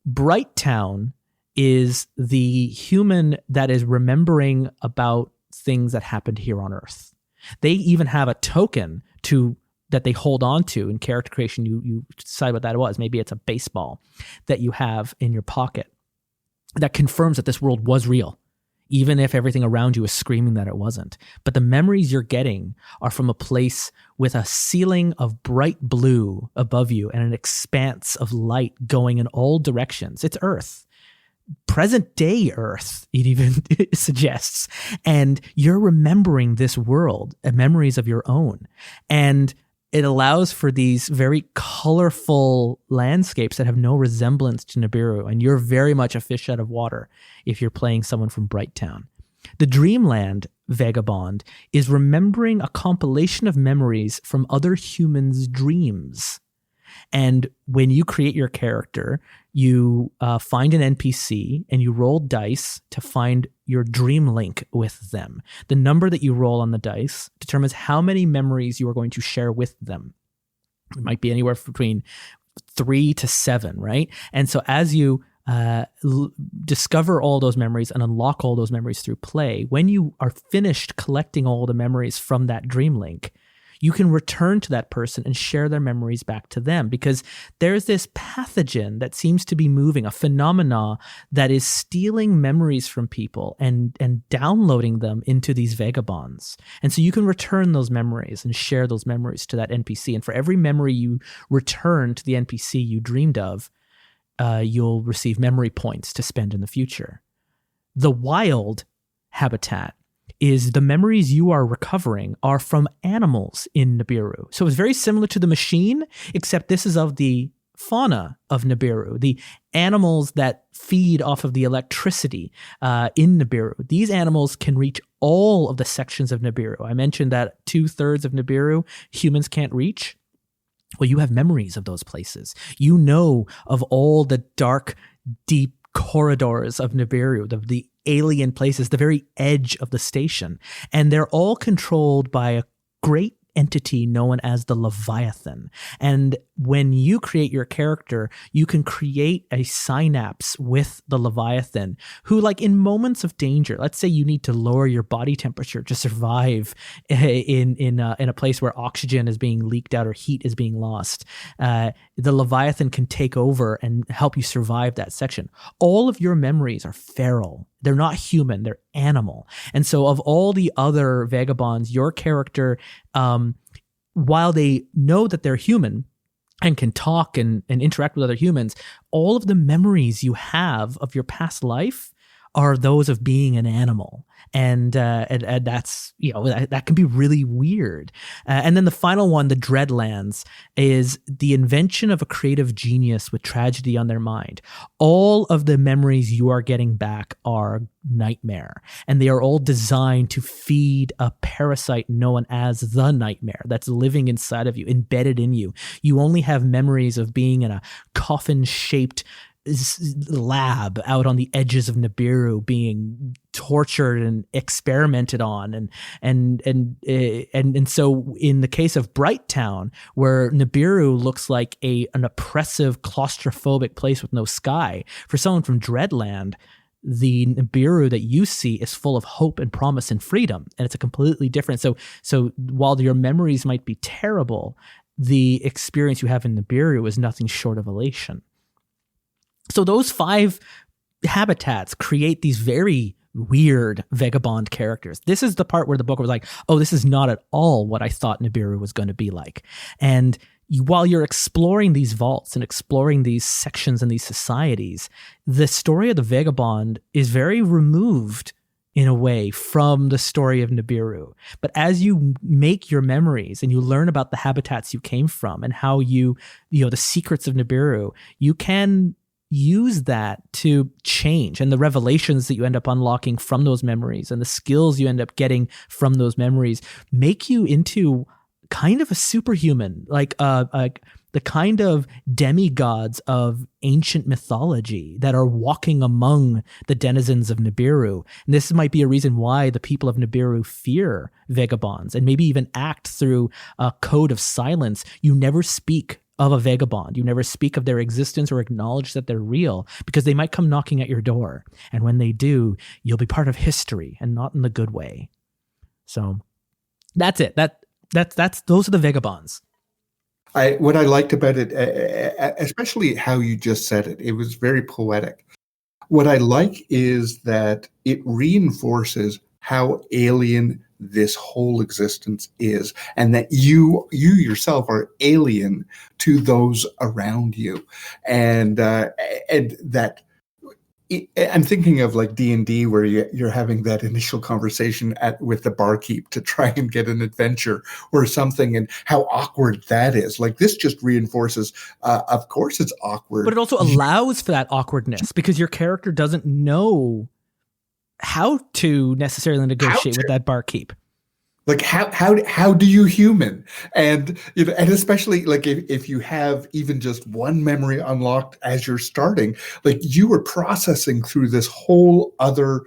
Bright Town is the human that is remembering about things that happened here on Earth. They even have a token that they hold on to in character creation. You decide what that was. Maybe it's a baseball that you have in your pocket that confirms that this world was real, even if everything around you is screaming that it wasn't. But the memories you're getting are from a place with a ceiling of bright blue above you and an expanse of light going in all directions. It's Earth. Present day Earth, it even suggests. And you're remembering this world and memories of your own. And it allows for these very colorful landscapes that have no resemblance to Nibiru. And you're very much a fish out of water if you're playing someone from Bright Town. The Dreamland Vagabond is remembering a compilation of memories from other humans' dreams. And when you create your character, you find an NPC and you roll dice to find your dream link with them. The number that you roll on the dice determines how many memories you are going to share with them. It might be anywhere between 3 to 7, right? And so as you discover all those memories and unlock all those memories through play, when you are finished collecting all the memories from that dream link, you can return to that person and share their memories back to them, because there's this pathogen that seems to be moving, a phenomena that is stealing memories from people and downloading them into these vagabonds. And so you can return those memories and share those memories to that NPC. And for every memory you return to the NPC you dreamed of, you'll receive memory points to spend in the future. The Wild habitat is the memories you are recovering are from animals in Nibiru. So it's very similar to the Machine, except this is of the fauna of Nibiru, the animals that feed off of the electricity in Nibiru. These animals can reach all of the sections of Nibiru. I mentioned that 2/3 of Nibiru humans can't reach. Well, you have memories of those places. You know of all the dark, deep corridors of Nibiru, the alien places, the very edge of the station. And they're all controlled by a great entity known as the Leviathan. And when you create your character, you can create a synapse with the Leviathan, who, like, in moments of danger, let's say you need to lower your body temperature to survive in a place where oxygen is being leaked out or heat is being lost, the Leviathan can take over and help you survive that section. All of your memories are feral. They're not human, they're animal. And so of all the other vagabonds, your character, while they know that they're human and can talk and interact with other humans, all of the memories you have of your past life are those of being an animal. And that's, that can be really weird. And then the final one, the Dreadlands, is the invention of a creative genius with tragedy on their mind. All of the memories you are getting back are nightmare, and they are all designed to feed a parasite known as the nightmare that's living inside of you, embedded in you. You only have memories of being in a coffin-shaped lab out on the edges of Nibiru, being tortured and experimented on, and so in the case of Brighttown, where Nibiru looks like an oppressive, claustrophobic place with no sky, for someone from Dreadland, the Nibiru that you see is full of hope and promise and freedom, and it's a completely different. So while your memories might be terrible, the experience you have in Nibiru is nothing short of elation. So those 5 habitats create these very weird vagabond characters. This is the part where the book was like, oh, this is not at all what I thought Nibiru was going to be like. And while you're exploring these vaults and exploring these sections and these societies, the story of the vagabond is very removed in a way from the story of Nibiru. But as you make your memories and you learn about the habitats you came from and how the secrets of Nibiru, you can use that to change, and the revelations that you end up unlocking from those memories and the skills you end up getting from those memories make you into kind of a superhuman, like the kind of demigods of ancient mythology that are walking among the denizens of Nibiru. And this might be a reason why the people of Nibiru fear vagabonds and maybe even act through a code of silence. You never speak of a vagabond. You never speak of their existence or acknowledge that they're real, because they might come knocking at your door. And when they do, you'll be part of history, and not in the good way. So that's it. That's those are the vagabonds. What I liked about it, especially how you just said it, it was very poetic. What I like is that it reinforces how alien this whole existence is, and that you yourself are alien to those around you, and that I'm thinking of like D&D, where you're having that initial conversation with the barkeep to try and get an adventure or something, and how awkward that is. Like, this just reinforces, of course it's awkward, but it also allows for that awkwardness, because your character doesn't know how to necessarily negotiate with that barkeep. Like, how do you human? And and especially like if you have even just one memory unlocked as you're starting, like, you are processing through this whole other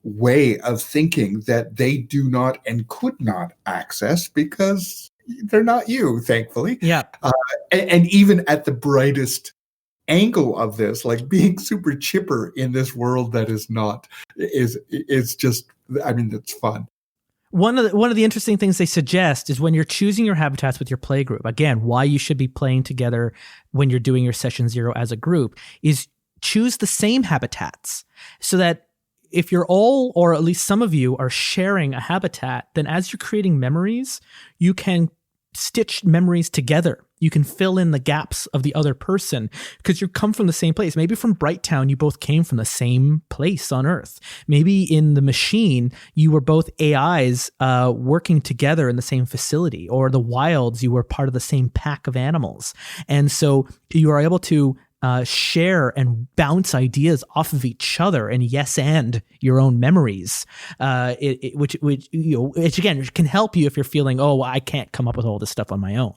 way of thinking that they do not and could not access, because they're not you, thankfully. Yeah. And even at the brightest angle of this, like, being super chipper in this world that is not, is just, I mean, it's fun. One of the interesting things they suggest is when you're choosing your habitats with your play group, again, why you should be playing together when you're doing your session 0 as a group, is choose the same habitats, so that if you're all, or at least some of you, are sharing a habitat, then as you're creating memories, you can stitch memories together. You can fill in the gaps of the other person, because you come from the same place. Maybe from Brighttown, you both came from the same place on Earth. Maybe in the machine, you were both AIs working together in the same facility, or the wilds, you were part of the same pack of animals. And so you are able to share and bounce ideas off of each other, and and your own memories, which again can help you if you're feeling, oh, I can't come up with all this stuff on my own.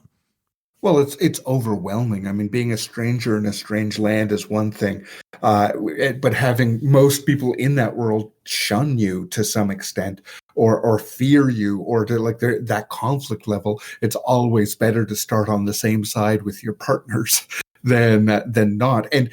Well, it's overwhelming. I mean, being a stranger in a strange land is one thing, but having most people in that world shun you to some extent, or fear you, or to like that conflict level, it's always better to start on the same side with your partners than not. And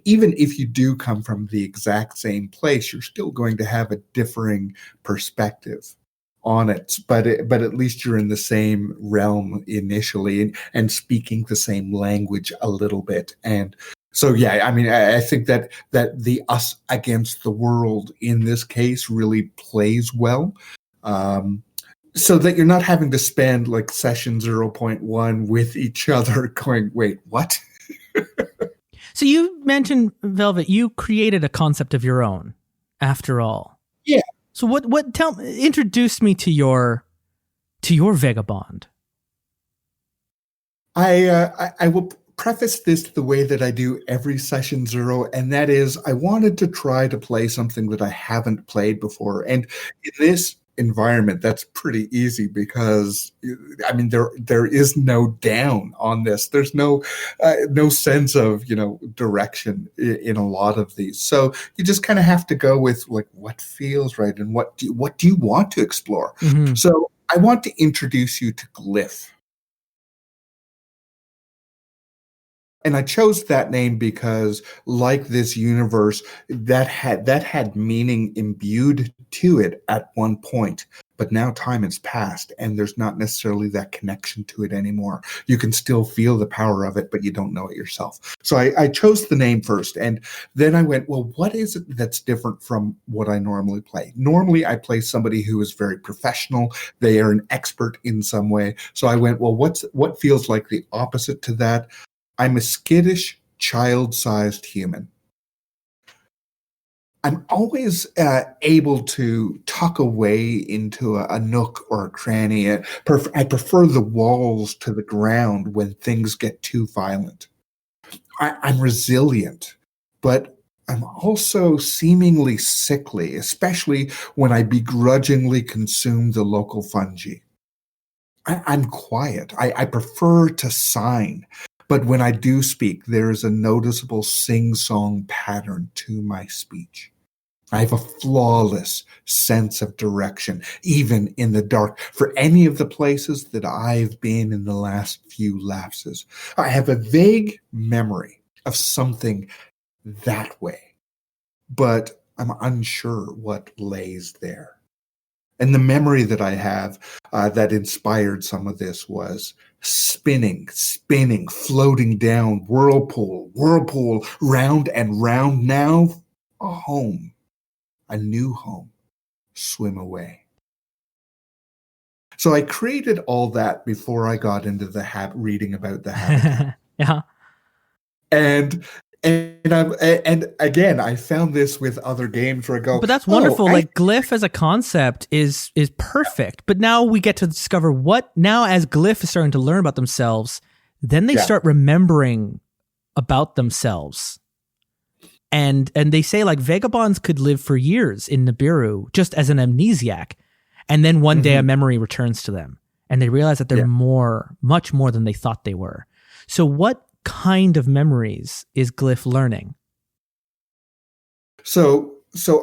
even if you do come from the exact same place, you're still going to have a differing perspective on it, but at least you're in the same realm initially, and speaking the same language a little bit. And so, yeah, I mean, I think that the us against the world in this case really plays well, so that you're not having to spend like session 0.1 with each other going, wait, what? So you mentioned, Velvet, you created a concept of your own, after all. Yeah. So introduce me to your Vagabond. I will preface this the way that I do every session 0, and that is I wanted to try to play something that I haven't played before. And in this environment, that's pretty easy because, I mean, there is no down on this. There's no sense of, direction in a lot of these. So you just kind of have to go with like what feels right and what do you want to explore. Mm-hmm. So I want to introduce you to Glyph. And I chose that name because, like this universe, that had meaning imbued to it at one point. But now time has passed, and there's not necessarily that connection to it anymore. You can still feel the power of it, but you don't know it yourself. So I chose the name first, and then I went, well, what is it that's different from what I normally play? Normally, I play somebody who is very professional. They are an expert in some way. So I went, well, what feels like the opposite to that? I'm a skittish, child-sized human. I'm always able to tuck away into a nook or a cranny. I prefer the walls to the ground when things get too violent. I'm resilient, but I'm also seemingly sickly, especially when I begrudgingly consume the local fungi. I'm quiet. I prefer to sign. But when I do speak, there is a noticeable sing-song pattern to my speech. I have a flawless sense of direction, even in the dark. For any of the places that I've been in the last few lapses, I have a vague memory of something that way, but I'm unsure what lays there. And the memory that I have that inspired some of this was spinning, floating down, whirlpool, round and round. Now a home, a new home, swim away. So I created all that before I got into the reading about the habitat. Yeah. And again, I found this with other games where I go, but that's wonderful. Like Glyph as a concept is perfect. But now we get to discover now as Glyph is starting to learn about themselves, then they start remembering about themselves. And they say like vagabonds could live for years in Nibiru just as an amnesiac. And then one day a memory returns to them and they realize that they're much more than they thought they were. So what kind of memories is Glyph learning? So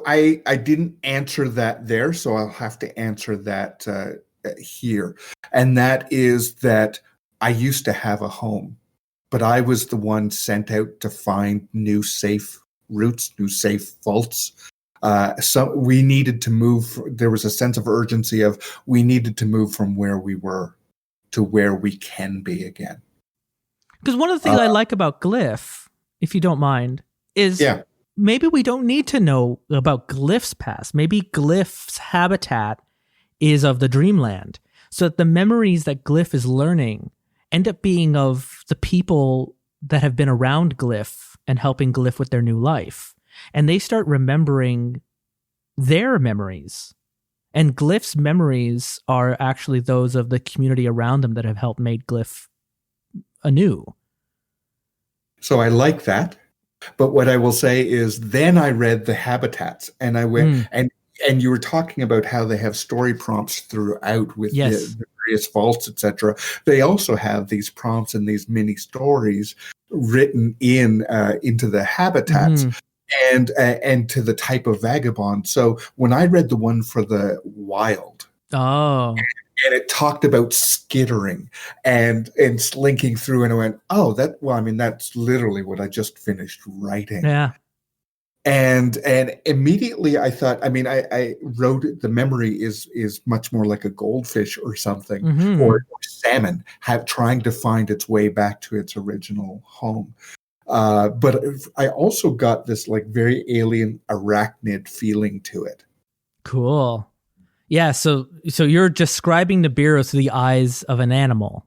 I didn't answer that there, so I'll have to answer that here. And that is that I used to have a home, but I was the one sent out to find new safe routes, new safe vaults. So we needed to move. There was a sense of urgency of we needed to move from where we were to where we can be again. Because one of the things I like about Glyph, if you don't mind, is maybe we don't need to know about Glyph's past. Maybe Glyph's habitat is of the dreamland. So that the memories that Glyph is learning end up being of the people that have been around Glyph and helping Glyph with their new life. And they start remembering their memories. And Glyph's memories are actually those of the community around them that have helped make Glyph anew. So I like that. But what I will say is then I read the habitats and I went and you were talking about how they have story prompts throughout with the various vaults, etc. They also have these prompts and these mini stories written into the habitats. and to the type of vagabond. So when I read the one for the wild, Oh, and it talked about skittering and slinking through, and I went, oh, that's literally what I just finished writing. yeah. And immediately I thought, I wrote the memory is much more like a goldfish or something, Mm-hmm. or salmon trying to find its way back to its original home. But I also got this like very alien arachnid feeling to it. Cool. Yeah. So you're describing Nibiru through the eyes of an animal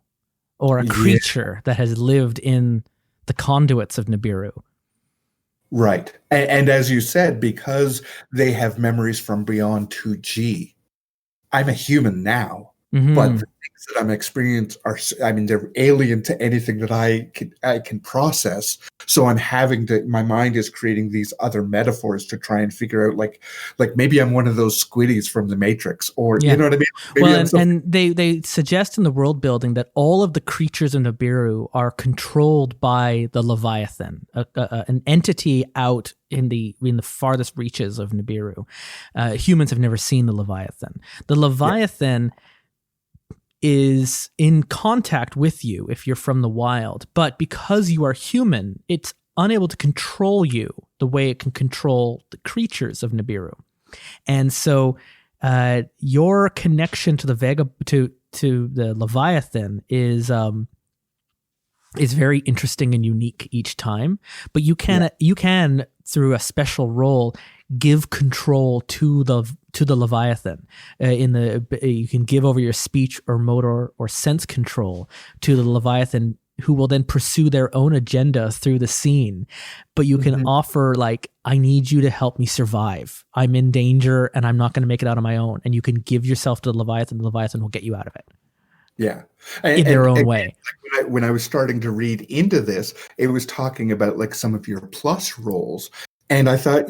or a creature that has lived in the conduits of Nibiru. Right. And as you said, because they have memories from beyond 2G, I'm a human now, but the things that I'm experiencing they're alien to anything that I can process. So I'm my mind is creating these other metaphors to try and figure out like maybe I'm one of those squiddies from the Matrix, or you know what I mean? Maybe and they suggest in the world building that all of the creatures in Nibiru are controlled by the Leviathan, an entity out in the farthest reaches of Nibiru. Humans have never seen the Leviathan. The Leviathan is in contact with you if you're from the wild, but because you are human, it's unable to control you the way it can control the creatures of Nibiru. And so your connection to the to the Leviathan is very interesting and unique each time, but you can through a special role give control to the Leviathan. You can give over your speech or motor or sense control to the Leviathan, who will then pursue their own agenda through the scene. But you can offer like, I need you to help me survive. I'm in danger and I'm not going to make it out on my own. And you can give yourself to the Leviathan will get you out of it. Yeah. In their own way. When I was starting to read into this, it was talking about like some of your plus roles. And I thought,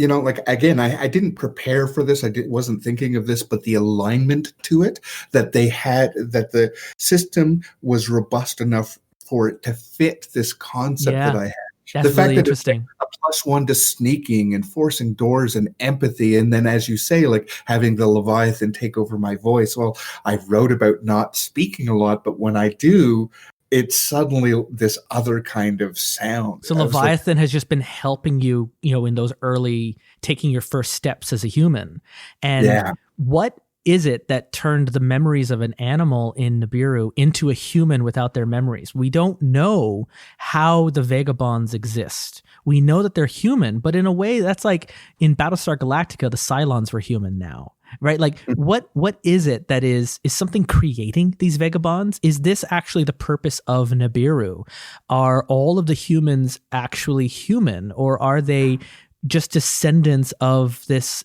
again, I didn't prepare for this. Wasn't thinking of this, but the alignment to it that they had, that the system was robust enough for it to fit this concept that I had. That's the fact really that interesting. It's a +1 to sneaking and forcing doors and empathy. And then, as you say, like having the Leviathan take over my voice. Well, I wrote about not speaking a lot, but when I do, it's suddenly this other kind of sound. So Leviathan has just been helping you, in those early, taking your first steps as a human. And what is it that turned the memories of an animal in Nibiru into a human without their memories? We don't know how the Vagabonds exist. We know that they're human, but in a way that's like in Battlestar Galactica, the Cylons were human now. Right? Like what is it that is something creating these Vagabonds? Is this actually the purpose of Nibiru? Are all of the humans actually human, or are they just descendants of this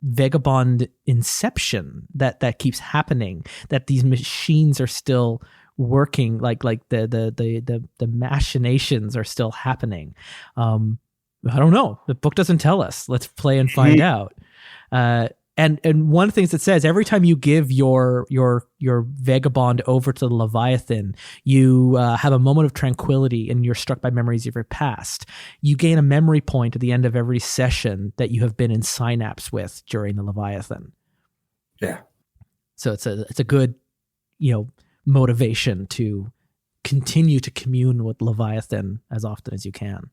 Vagabond inception that keeps happening, that these machines are still working, like the machinations are still happening? I don't know. The book doesn't tell us. Let's play and find out. And one of the things it says, every time you give your Vagabond over to the Leviathan, you have a moment of tranquility and you're struck by memories of your past. You gain a memory point at the end of every session that you have been in synapse with during the Leviathan. Yeah. So it's a good, motivation to continue to commune with Leviathan as often as you can.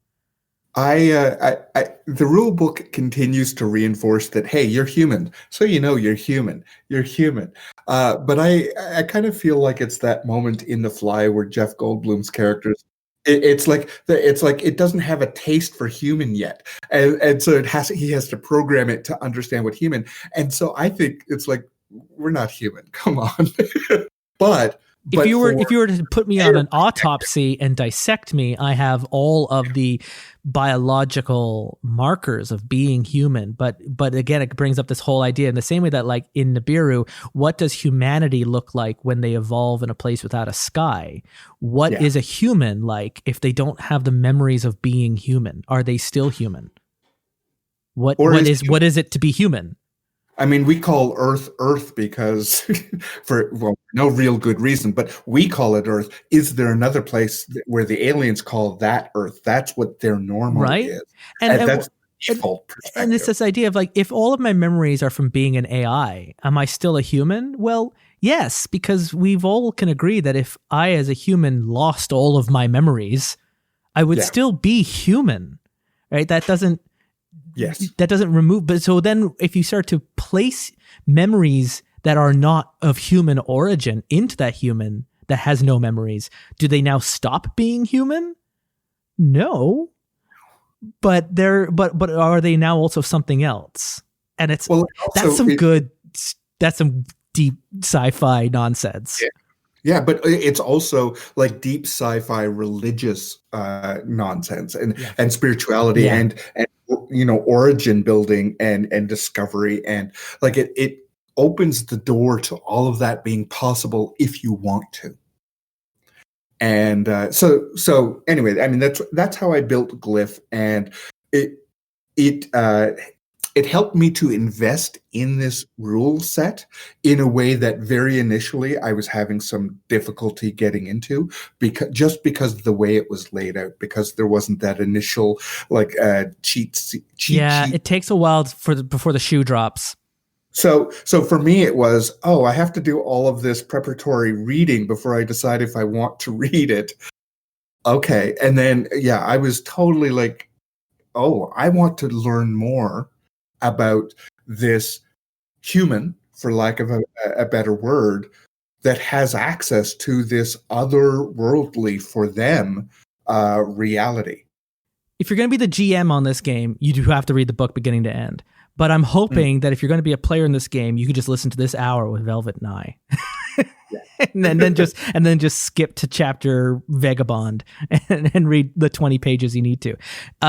The rule book continues to reinforce that, hey, you're human. So you're human. You're human. But I kind of feel like it's that moment in The Fly where Jeff Goldblum's characters, it's like it doesn't have a taste for human yet. And so he has to program it to understand what human. And so I think it's like, we're not human. Come on. But if you were to put me on an autopsy and dissect me, I have all of the biological markers of being human. But again, it brings up this whole idea in the same way that, like in Nibiru, what does humanity look like when they evolve in a place without a sky? What is a human like if they don't have the memories of being human? Are they still human? What is it to be human? I mean, we call Earth because for no real good reason, but we call it Earth. Is there another place where the aliens call that Earth? That's what their normal is. And that's default perspective. And it's this idea of like, if all of my memories are from being an AI, am I still a human? Well, yes, because we've all can agree that if I as a human lost all of my memories, I would still be human, right? That doesn't remove. But so then if you start to place memories that are not of human origin into that human that has no memories, do they now stop being human? No. But are they now also something else? And it's that's some deep sci-fi nonsense. Yeah, but it's also like deep sci-fi religious nonsense and spirituality and origin building and discovery, and like it opens the door to all of that being possible if you want to. And so anyway, I mean that's how I built Glyph, and it helped me to invest in this rule set in a way that very initially I was having some difficulty getting into, because of the way it was laid out, because there wasn't that initial like cheat sheet. It takes a while before the shoe drops. So for me, it was, I have to do all of this preparatory reading before I decide if I want to read it. Okay. And then, I was totally like, I want to learn more about this human, for lack of a better word, that has access to this otherworldly, for them, reality. If you're going to be the GM on this game, you do have to read the book beginning to end. But I'm hoping that if you're going to be a player in this game, you can just listen to this hour with Velvet and I, and then just skip to chapter Vagabond and read the 20 pages you need to.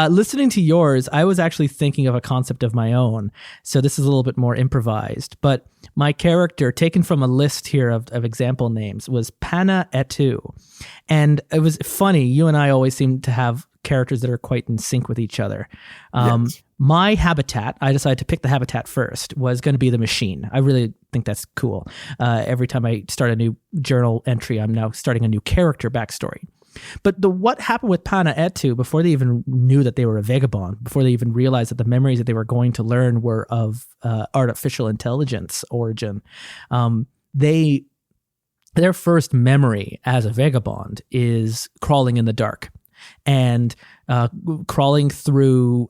Listening to yours, I was actually thinking of a concept of my own, so this is a little bit more improvised. But my character, taken from a list here of example names, was Panna Etu, and it was funny. You and I always seem to have characters that are quite in sync with each other. My habitat, I decided to pick the habitat first, was going to be the machine. I really think that's cool. Every time I start a new journal entry, I'm now starting a new character backstory. But what happened with Panna Etu, before they even knew that they were a vagabond, before they even realized that the memories that they were going to learn were of artificial intelligence origin, their first memory as a vagabond is crawling in the dark and crawling through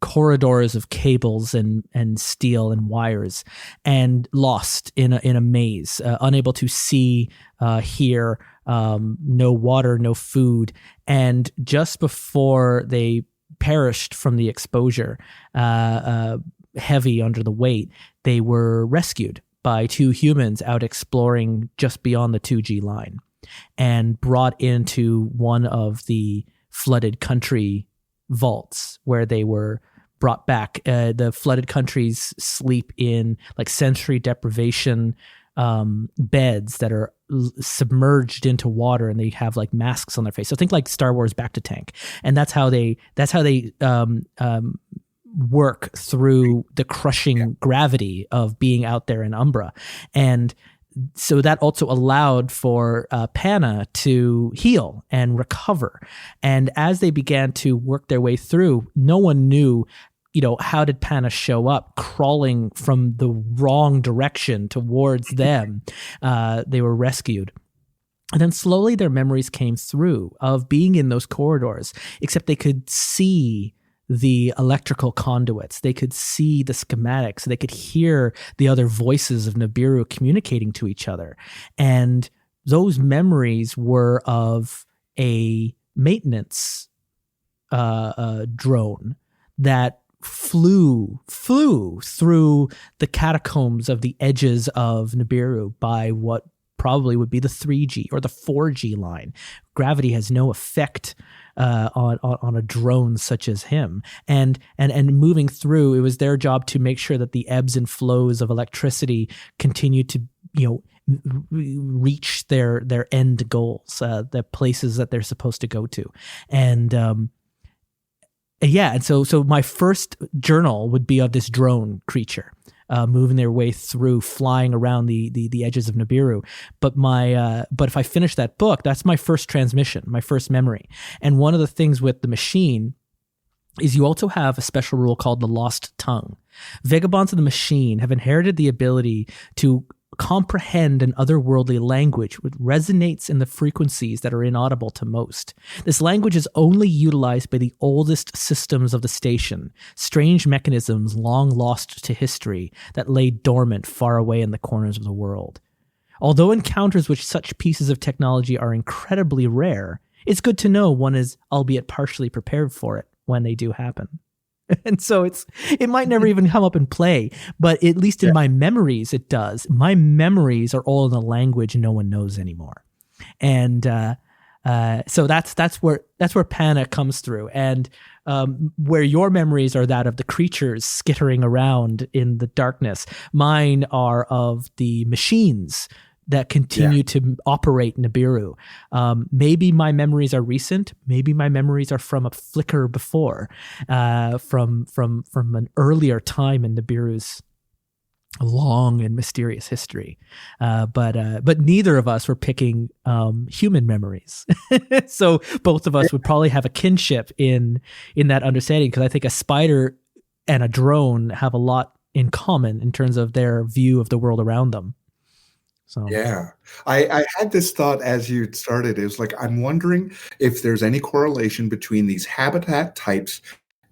corridors of cables and steel and wires, and lost in a maze, unable to see, hear, no water, no food. And just before they perished from the exposure, heavy under the weight, they were rescued by two humans out exploring just beyond the 2G line, and brought into one of the flooded country vaults where they were brought back. The flooded countries sleep in like sensory deprivation beds that are submerged into water, and they have like masks on their face. So think like Star Wars Back to Tank, and that's how they work through the crushing gravity of being out there in Umbra. And so that also allowed for Panna to heal and recover. And as they began to work their way through, no one knew, how did Panna show up crawling from the wrong direction towards them? They were rescued. And then slowly their memories came through of being in those corridors, except they could see the electrical conduits. They could see the schematics. They could hear the other voices of Nibiru communicating to each other. And those memories were of a maintenance drone that flew through the catacombs of the edges of Nibiru by what probably would be the 3G or the 4G line. Gravity has no effect on a drone such as him, and moving through, it was their job to make sure that the ebbs and flows of electricity continued to reach their end goals, the places that they're supposed to go to. And and so my first journal would be of this drone creature moving their way through, flying around the edges of Nibiru. But if I finish that book, that's my first transmission, my first memory. And one of the things with the machine is you also have a special rule called the lost tongue. Vagabonds of the machine have inherited the ability to comprehend an otherworldly language which resonates in the frequencies that are inaudible to most. This language is only utilized by the oldest systems of the station, strange mechanisms long lost to history that lay dormant far away in the corners of the world. Although encounters with such pieces of technology are incredibly rare, it's good to know one is, albeit partially, prepared for it when they do happen. And so it might never even come up in play, but at least in my memories, it does. My memories are all in a language no one knows anymore. And so that's where Pana comes through. And where your memories are that of the creatures skittering around in the darkness, mine are of the machines that continue to operate Nibiru. Maybe my memories are recent. Maybe my memories are from a flicker before, from an earlier time in Nibiru's long and mysterious history. But neither of us were picking human memories. So both of us would probably have a kinship in that understanding, because I think a spider and a drone have a lot in common in terms of their view of the world around them. So. Yeah, I had this thought as you started. It was like, I'm wondering if there's any correlation between these habitat types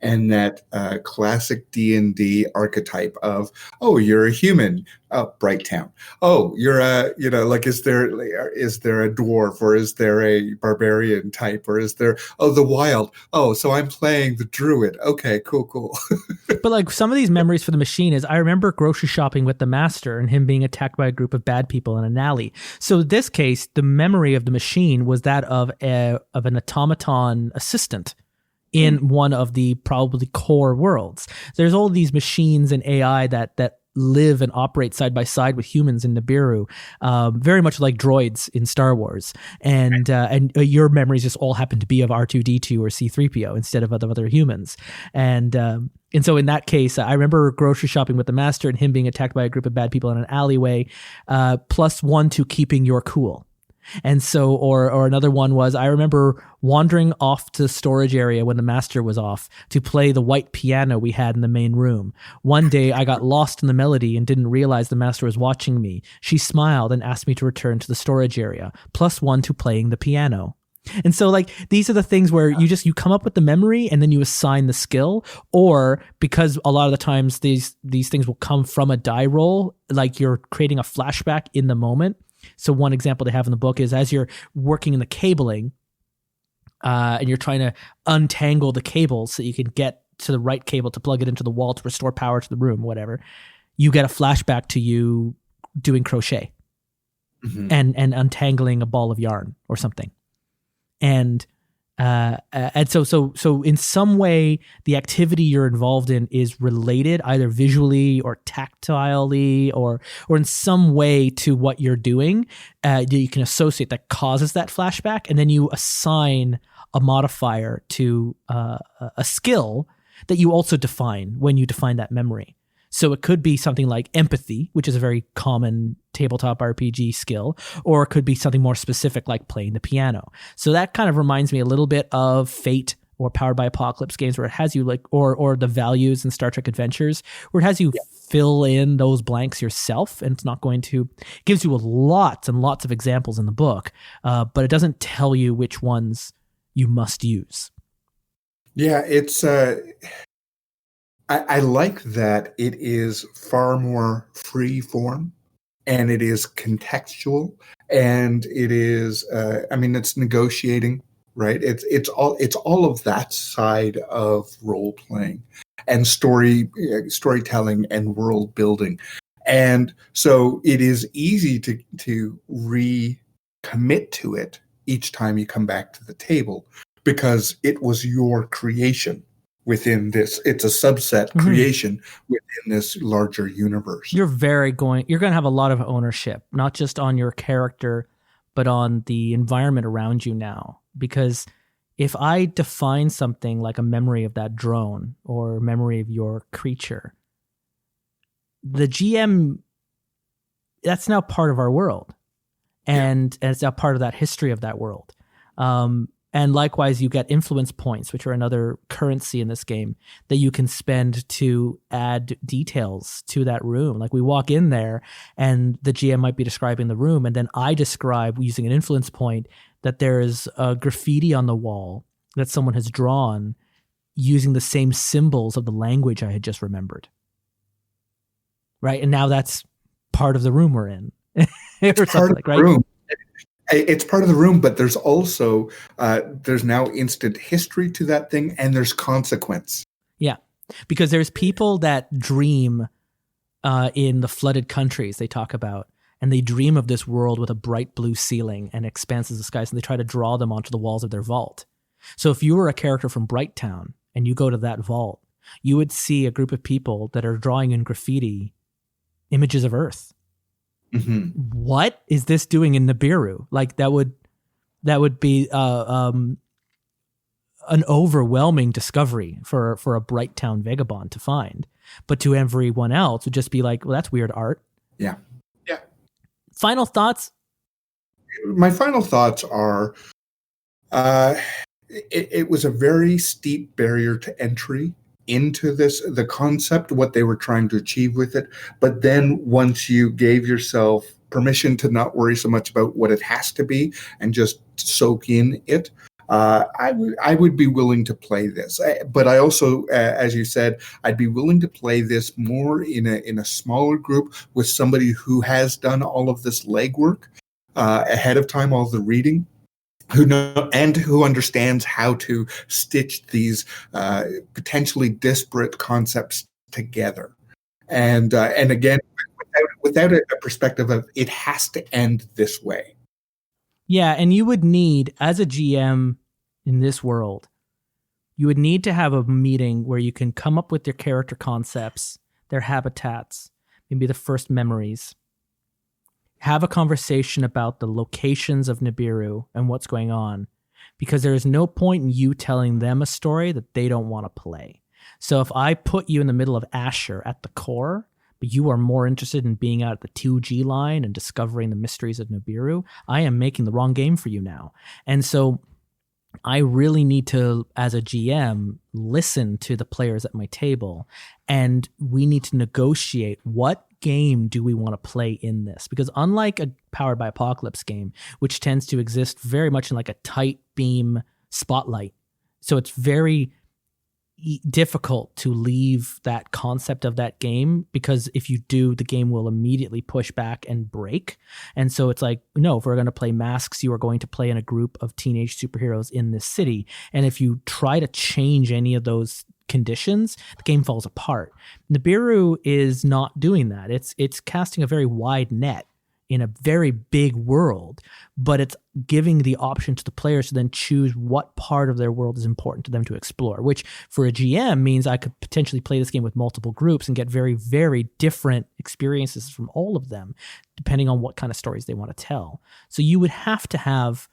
and that classic D&D archetype of, oh, you're a human, oh, Bright Town. Oh, you're a, like, is there a dwarf, or is there a barbarian type, or is there, oh, the wild. Oh, so I'm playing the druid. Okay, cool. But like some of these memories for the machine is, I remember grocery shopping with the master and him being attacked by a group of bad people in an alley. So in this case, the memory of the machine was that of an automaton assistant in one of the probably core worlds. There's all these machines and AI that live and operate side by side with humans in Nibiru, very much like droids in Star Wars. And your memories just all happen to be of R2-D2 or C-3PO instead of other humans. And so in that case, I remember grocery shopping with the master and him being attacked by a group of bad people in an alleyway, +1 to keeping your cool. And so, or another one was, I remember wandering off to the storage area when the master was off to play the white piano we had in the main room. One day I got lost in the melody and didn't realize the master was watching me. She smiled and asked me to return to the storage area, +1 to playing the piano. And so like, these are the things where you come up with the memory and then you assign the skill, or because a lot of the times these things will come from a die roll, like you're creating a flashback in the moment. So one example they have in the book is, as you're working in the cabling and you're trying to untangle the cables so you can get to the right cable to plug it into the wall to restore power to the room, whatever, you get a flashback to you doing crochet and untangling a ball of yarn or something. And so in some way, the activity you're involved in is related either visually or tactilely or in some way to what you're doing that you can associate that causes that flashback. And then you assign a modifier to a skill that you also define when you define that memory. So it could be something like empathy, which is a very common tabletop RPG skill, or it could be something more specific like playing the piano. So that kind of reminds me a little bit of Fate or Powered by Apocalypse games, where it has you like, or the Values in Star Trek Adventures, where it has you fill in those blanks yourself, and it's not going to, it gives you lots and lots of examples in the book, but it doesn't tell you which ones you must use. Yeah, it's I like that it is far more free form, and it is contextual, and it is it's negotiating, right? It's all of that side of role playing and storytelling and world building. And so it is easy to recommit to it each time you come back to the table, because it was your creation within this. It's a subset creation within this larger universe. You're going to have a lot of ownership, not just on your character, but on the environment around you now. Because if I define something like a memory of that drone or memory of your creature, the GM, that's now part of our world. And it's now part of that history of that world. And likewise, you get influence points, which are another currency in this game that you can spend to add details to that room. Like we walk in there and the GM might be describing the room, and then I describe using an influence point that there is a graffiti on the wall that someone has drawn using the same symbols of the language I had just remembered. Right? And now that's part of the room we're in. Or something like, right? Room. It's part of the room, but there's also there's now instant history to that thing, and there's consequence. Yeah, because there's people that dream in the flooded countries they talk about, and they dream of this world with a bright blue ceiling and expanses of skies, and they try to draw them onto the walls of their vault. So if you were a character from Brighttown and you go to that vault, you would see a group of people that are drawing in graffiti images of Earth. Mm-hmm. What is this doing in Nibiru? Like that would be an overwhelming discovery for a Brighttown Vagabond to find. But to everyone else would just be like, well, that's weird art. Yeah. Yeah. Final thoughts? My final thoughts are it was a very steep barrier to entry into the concept, what they were trying to achieve with it. But then once you gave yourself permission to not worry so much about what it has to be and just soak in it, I would be willing to play this. But I also, as you said, I'd be willing to play this more in a smaller group with somebody who has done all of this legwork ahead of time, all the reading, who understands how to stitch these potentially disparate concepts together, and again, without a perspective of it has to end this way. Yeah, and you would need, as a GM in this world, you would need to have a meeting where you can come up with their character concepts, their habitats, maybe the first memories. Have a conversation about the locations of Nibiru and what's going on, because there is no point in you telling them a story that they don't want to play. So if I put you in the middle of Asher at the core, but you are more interested in being out at the 2G line and discovering the mysteries of Nibiru, I am making the wrong game for you now. And so I really need to, as a GM, listen to the players at my table, and we need to negotiate what game do we want to play in this? Because unlike a Powered by Apocalypse game, which tends to exist very much in like a tight beam spotlight, so it's very difficult to leave that concept of that game, because if you do, the game will immediately push back and break. And so it's like, no, if we're going to play Masks, you are going to play in a group of teenage superheroes in this city. And if you try to change any of those conditions, the game falls apart. Nibiru is not doing that. It's casting a very wide net in a very big world, but it's giving the option to the players to then choose what part of their world is important to them to explore, which for a GM means I could potentially play this game with multiple groups and get very, very different experiences from all of them, depending on what kind of stories they want to tell. So you would have to have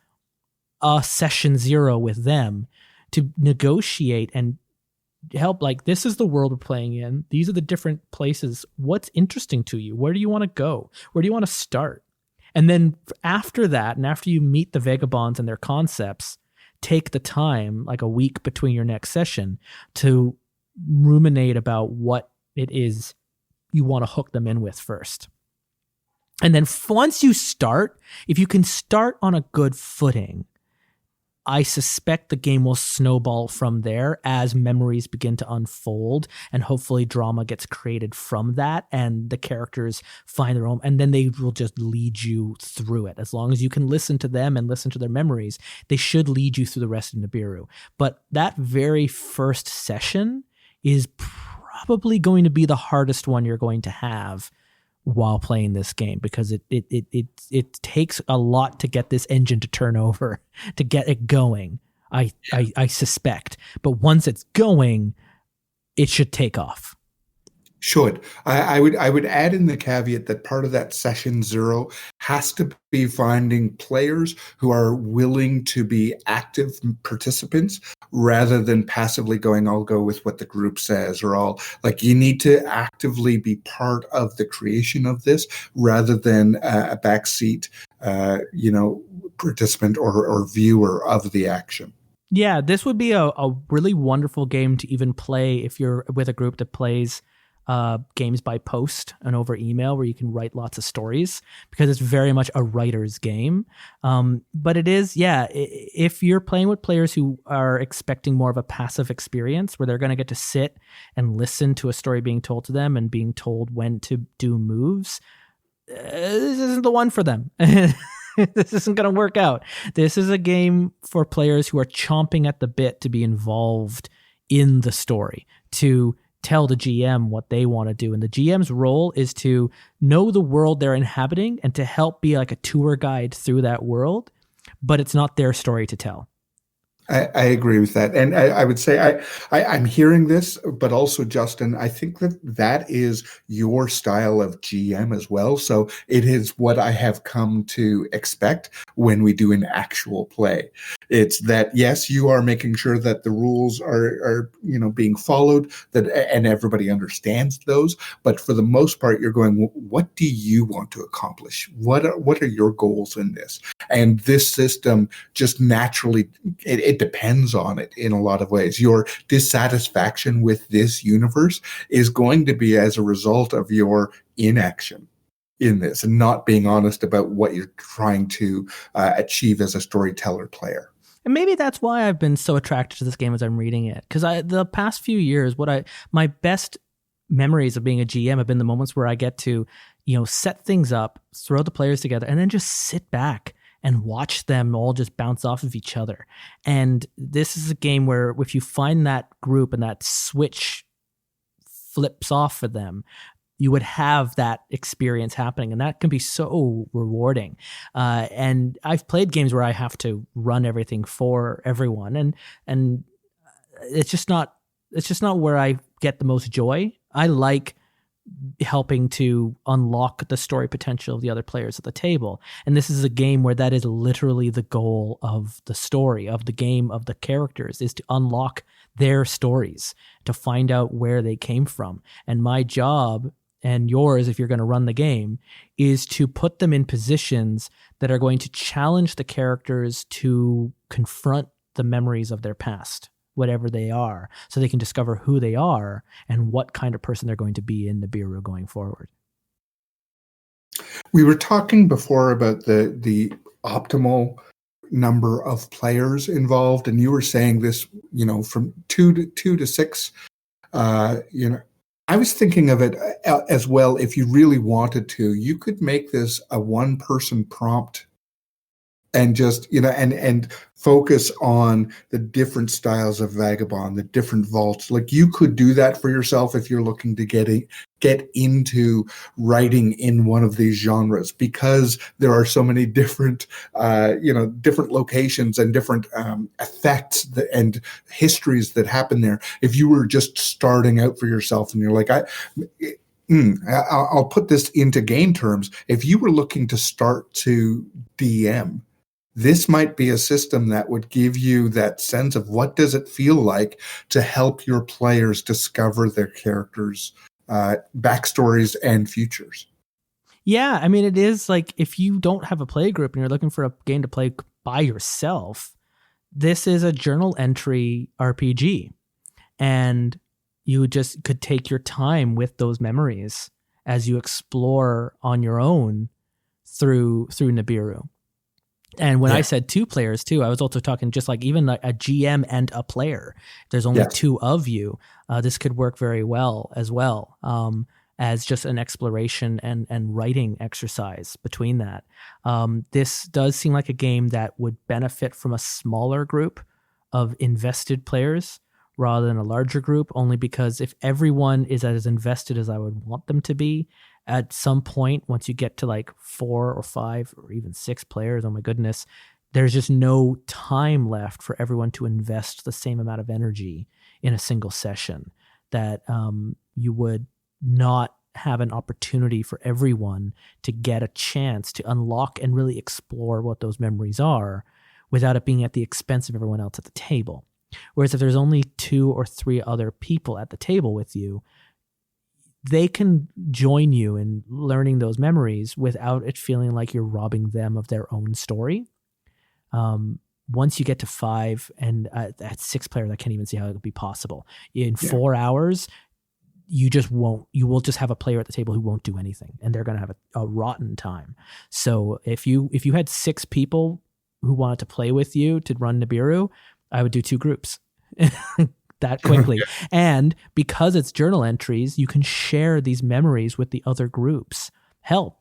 a session 0 with them to negotiate and help, like, this is the world we're playing in. These are the different places. What's interesting to you? Where do you want to go? Where do you want to start? And then after that, and after you meet the Vagabonds and their concepts, take the time, like a week between your next session, to ruminate about what it is you want to hook them in with first. And then once you start, if you can start on a good footing, I suspect the game will snowball from there as memories begin to unfold, and hopefully drama gets created from that, and the characters find their own, and then they will just lead you through it. As long as you can listen to them and listen to their memories, they should lead you through the rest of Nibiru. But that very first session is probably going to be the hardest one you're going to have while playing this game, because it takes a lot to get this engine to turn over, to get it going. I suspect, but once it's going, it should take off. Should. I would add in the caveat that part of that session 0 has to be finding players who are willing to be active participants rather than passively going, I'll go with what the group says, or all, like, you need to actively be part of the creation of this rather than a backseat participant or viewer of the action. Yeah, this would be a really wonderful game to even play if you're with a group that plays games by post and over email, where you can write lots of stories, because it's very much a writer's game. But it is, if you're playing with players who are expecting more of a passive experience, where they're going to get to sit and listen to a story being told to them and being told when to do moves, this isn't the one for them. This isn't going to work out. This is a game for players who are chomping at the bit to be involved in the story, to tell the GM what they want to do. And the GM's role is to know the world they're inhabiting and to help be like a tour guide through that world, but it's not their story to tell. I agree with that. And I would say I'm hearing this, but also, Justin, I think that is your style of GM as well. So it is what I have come to expect when we do an actual play. It's that, yes, you are making sure that the rules are being followed, and everybody understands those. But for the most part, you're going, what do you want to accomplish? What are your goals in this? And this system just naturally, it depends on it in a lot of ways. Your dissatisfaction with this universe is going to be as a result of your inaction in this and not being honest about what you're trying to achieve as a storyteller player. And maybe that's why I've been so attracted to this game as I'm reading it. Because the past few years, my best memories of being a GM have been the moments where I get to, set things up, throw the players together, and then just sit back and watch them all just bounce off of each other. And this is a game where if you find that group and that switch flips off for them, you would have that experience happening, and that can be so rewarding. And I've played games where I have to run everything for everyone, and it's just not where I get the most joy. I like helping to unlock the story potential of the other players at the table. And this is a game where that is literally the goal of the story, of the game, of the characters, is to unlock their stories, to find out where they came from. And my job, and yours if you're going to run the game, is to put them in positions that are going to challenge the characters to confront the memories of their past, whatever they are, so they can discover who they are and what kind of person they're going to be in Nibiru going forward. We were talking before about the optimal number of players involved, and you were saying this, from two to six. I was thinking of it as well. If you really wanted to, you could make this a one-person prompt and just, and focus on the different styles of Vagabond, the different vaults. Like, you could do that for yourself if you're looking to get into writing in one of these genres, because there are so many different, different locations and different effects and histories that happen there. If you were just starting out for yourself and you're like, I'll put this into game terms. If you were looking to start to DM, this might be a system that would give you that sense of what does it feel like to help your players discover their characters' backstories and futures. Yeah, I mean, it is like, if you don't have a play group and you're looking for a game to play by yourself, this is a journal entry RPG. And you just could take your time with those memories as you explore on your own through Nibiru. And when I said 2 players too, I was also talking just like even like a GM and a player. There's only 2 of you. This could work very well as just an exploration and writing exercise between that. This does seem like a game that would benefit from a smaller group of invested players rather than a larger group, only because if everyone is as invested as I would want them to be, at some point, once you get to like 4 or 5 or even 6 players, oh my goodness, there's just no time left for everyone to invest the same amount of energy in a single session, that you would not have an opportunity for everyone to get a chance to unlock and really explore what those memories are without it being at the expense of everyone else at the table. Whereas if there's only 2 or 3 other people at the table with you, they can join you in learning those memories without it feeling like you're robbing them of their own story. Once you get to 5 and at 6 players, I can't even see how it would be possible. In 4 hours, you will just have a player at the table who won't do anything, and they're going to have a rotten time. So if you had 6 people who wanted to play with you to run Nibiru, I would do 2 groups that quickly. And because it's journal entries, you can share these memories with the other groups. Hell,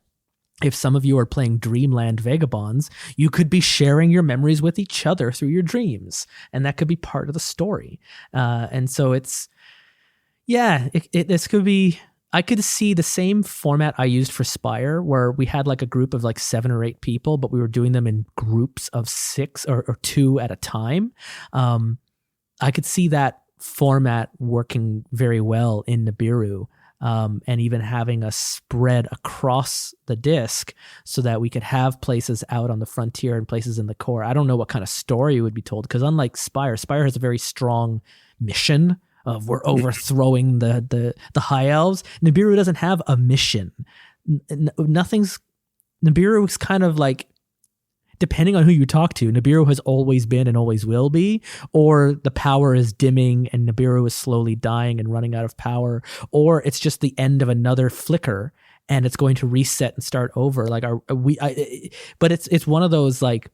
if some of you are playing Dreamland Vagabonds, you could be sharing your memories with each other through your dreams, and that could be part of the story. And so this could be, I could see the same format I used for Spire, where we had like a group of like 7 or 8 people, but we were doing them in groups of 6 or 2 at a time. I could see that format working very well in Nibiru. And even having a spread across the disc so that we could have places out on the frontier and places in the core. I don't know what kind of story would be told, because unlike Spire has a very strong mission of we're overthrowing the high elves. Nibiru doesn't have a mission. Nibiru is kind of like, depending on who you talk to, Nibiru has always been and always will be, or the power is dimming and Nibiru is slowly dying and running out of power, or it's just the end of another flicker and it's going to reset and start over. But it's one of those, like,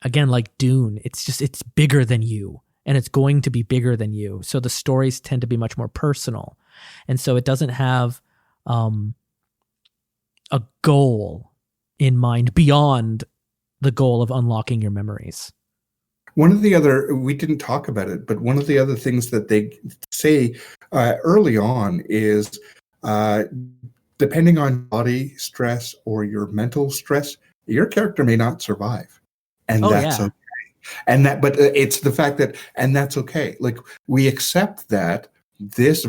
again, like Dune, it's bigger than you, and it's going to be bigger than you. So the stories tend to be much more personal. And so it doesn't have a goal in mind beyond the goal of unlocking your memories. One of the other, we didn't talk about it, but one of the other things that they say early on is depending on body stress or your mental stress, your character may not survive. And that's okay. But it's the fact that, and that's okay. Like, we accept that this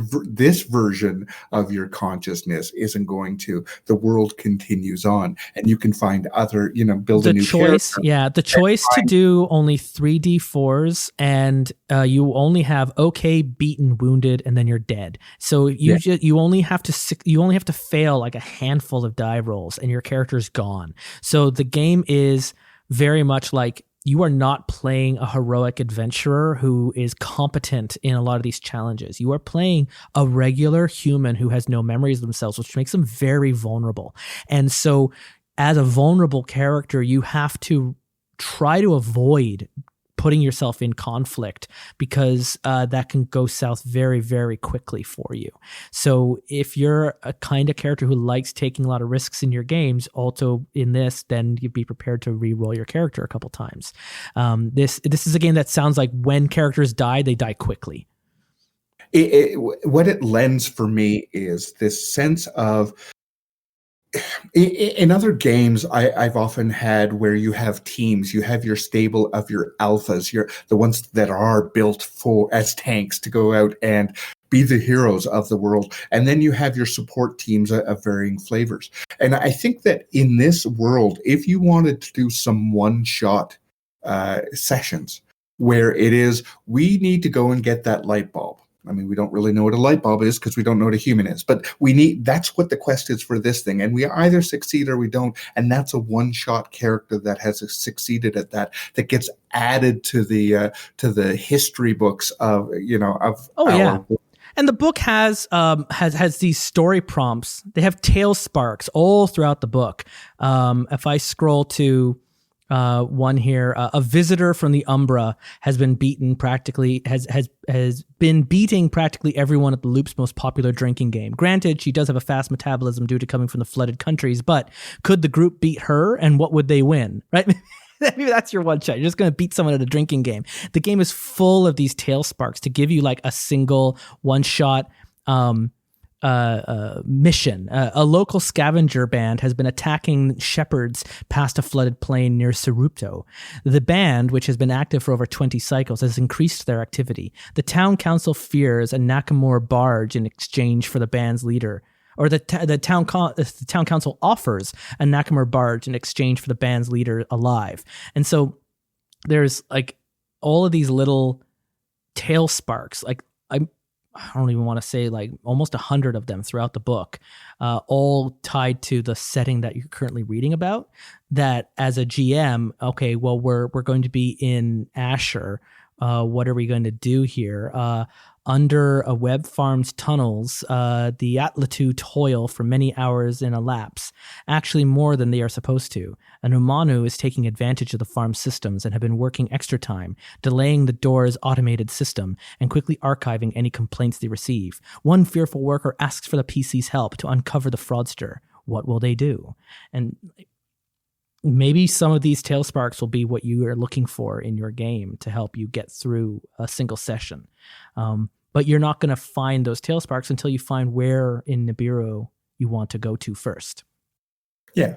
version of your consciousness isn't going to. The world continues on, and you can find other, build a new choice. character. Yeah, the choice to do only 3d4s, and you only have okay, beaten, wounded, and then you're dead. So you only have to fail like a handful of die rolls, and your character's gone. So the game is very much like, you are not playing a heroic adventurer who is competent in a lot of these challenges. You are playing a regular human who has no memories of themselves, which makes them very vulnerable. And so as a vulnerable character, you have to try to avoid putting yourself in conflict, because that can go south very, very quickly for you. So if you're a kind of character who likes taking a lot of risks in your games, also in this, then you'd be prepared to re-roll your character a couple times. This is a game that sounds like when characters die, they die quickly. What it lends for me is this sense of, in other games, I've often had where you have teams, you have your stable of your alphas, the ones that are built as tanks to go out and be the heroes of the world. And then you have your support teams of varying flavors. And I think that in this world, if you wanted to do some one-shot sessions where it is, we need to go and get that light bulb. I mean, we don't really know what a light bulb is because we don't know what a human is, but that's what the quest is for this thing. And we either succeed or we don't. And that's a one-shot character that has succeeded at that gets added to the history books of, yeah. And the book has these story prompts. They have tail sparks all throughout the book. If I scroll to one here, a visitor from the Umbra has been beating practically beating practically everyone at the Loop's most popular drinking game. Granted, she does have a fast metabolism due to coming from the flooded countries, but could the group beat her, and what would they win? Right? Maybe that's your one shot. You're just going to beat someone at a drinking game. The game is full of these tail sparks to give you like a single one shot mission. A local scavenger band has been attacking shepherds past a flooded plain near Sarupto. The band, which has been active for over 20 cycles, has increased their activity. The town council fears a Nakamura barge in exchange for the band's leader. Or the town council offers a Nakamura barge in exchange for the band's leader alive. And so there's like all of these little tail sparks. Like I don't even want to say like almost 100 of them throughout the book, all tied to the setting that you're currently reading about. That as a GM, okay, well, we're going to be in Asher. What are we going to do here? Under a web farm's tunnels, the Atlatu toil for many hours in a lapse, actually more than they are supposed to. And Umanu is taking advantage of the farm systems and have been working extra time, delaying the door's automated system and quickly archiving any complaints they receive. One fearful worker asks for the PC's help to uncover the fraudster. What will they do? And maybe some of these tail sparks will be what you are looking for in your game to help you get through a single session. But you're not going to find those tail sparks until you find where in Nibiru you want to go to first. Yeah.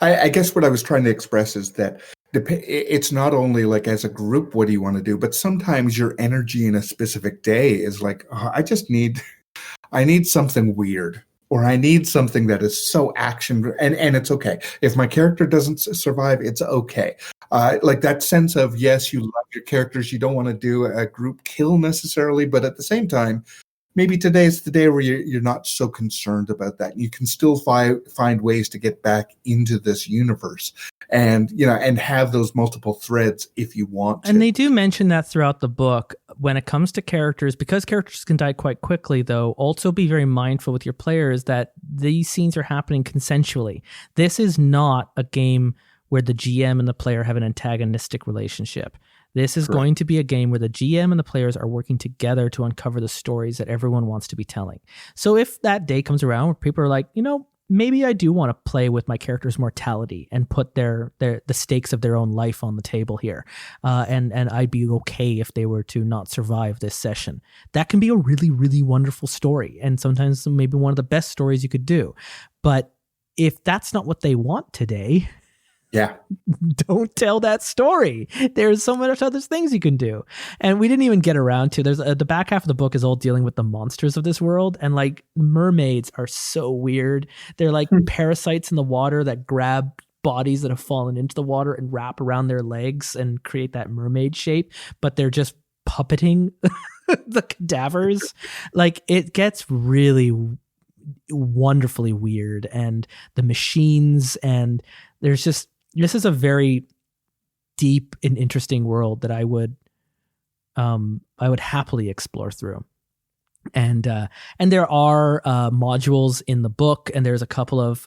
I guess what I was trying to express is that it's not only like as a group, what do you want to do? But sometimes your energy in a specific day is like, oh, I need something weird. Or I need something that is so action, and it's okay. If my character doesn't survive, it's okay. Like that sense of, yes, you love your characters. You don't want to do a group kill necessarily, but at the same time, maybe today's the day where you're not so concerned about that. You can still find ways to get back into this universe and, and have those multiple threads if you want to. And they do mention that throughout the book when it comes to characters, because characters can die quite quickly, though, also be very mindful with your players that these scenes are happening consensually. This is not a game where the GM and the player have an antagonistic relationship. This is going to be a game where the GM and the players are working together to uncover the stories that everyone wants to be telling. So if that day comes around where people are like, maybe I do want to play with my character's mortality and put the stakes of their own life on the table here, and I'd be okay if they were to not survive this session. That can be a really, really wonderful story, and sometimes maybe one of the best stories you could do. But if that's not what they want today, yeah, don't tell that story. There's so much other things you can do. And we didn't even get around to, there's the back half of the book is all dealing with the monsters of this world. And like mermaids are so weird. They're like parasites in the water that grab bodies that have fallen into the water and wrap around their legs and create that mermaid shape. But they're just puppeting the cadavers. Like it gets really wonderfully weird. And the machines, and this is a very deep and interesting world that I would happily explore through. And there are modules in the book, and there's a couple of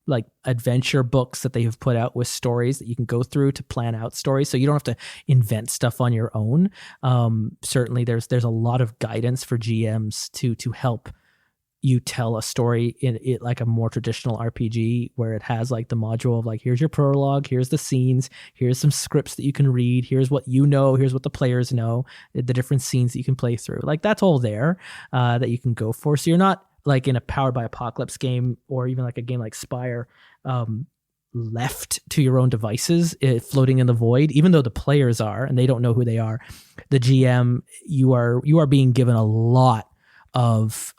like adventure books that they have put out with stories that you can go through to plan out stories. So you don't have to invent stuff on your own. Certainly there's a lot of guidance for GMs to help you tell a story in it like a more traditional RPG, where it has like the module of like, here's your prologue, here's the scenes, here's some scripts that you can read, here's what you know, here's what the players know, the different scenes that you can play through. Like that's all there that you can go for. So you're not like in a Powered by Apocalypse game, or even like a game like Spire, left to your own devices, floating in the void, even though the players are, and they don't know who they are. The GM, you are being given a lot of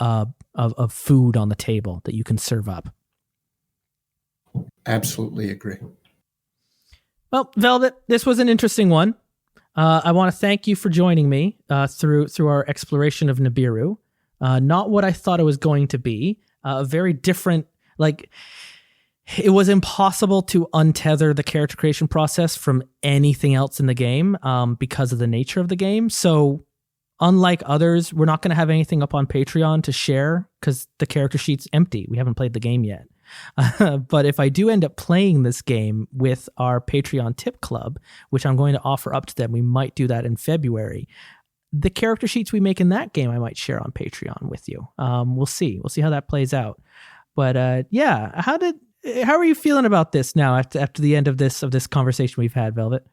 food on the table that you can serve up. Absolutely agree. Well, Velvet, this was an interesting one. I want to thank you for joining me through our exploration of Nibiru. Not what I thought it was going to be. Very different. Like, it was impossible to untether the character creation process from anything else in the game because of the nature of the game. So, unlike others, we're not going to have anything up on Patreon to share because the character sheet's empty. We haven't played the game yet. But if I do end up playing this game with our Patreon tip club, which I'm going to offer up to them, we might do that in February. The character sheets we make in that game, I might share on Patreon with you. We'll see. We'll see how that plays out. But yeah, how are you feeling about this now after the end of this conversation we've had, Velvet?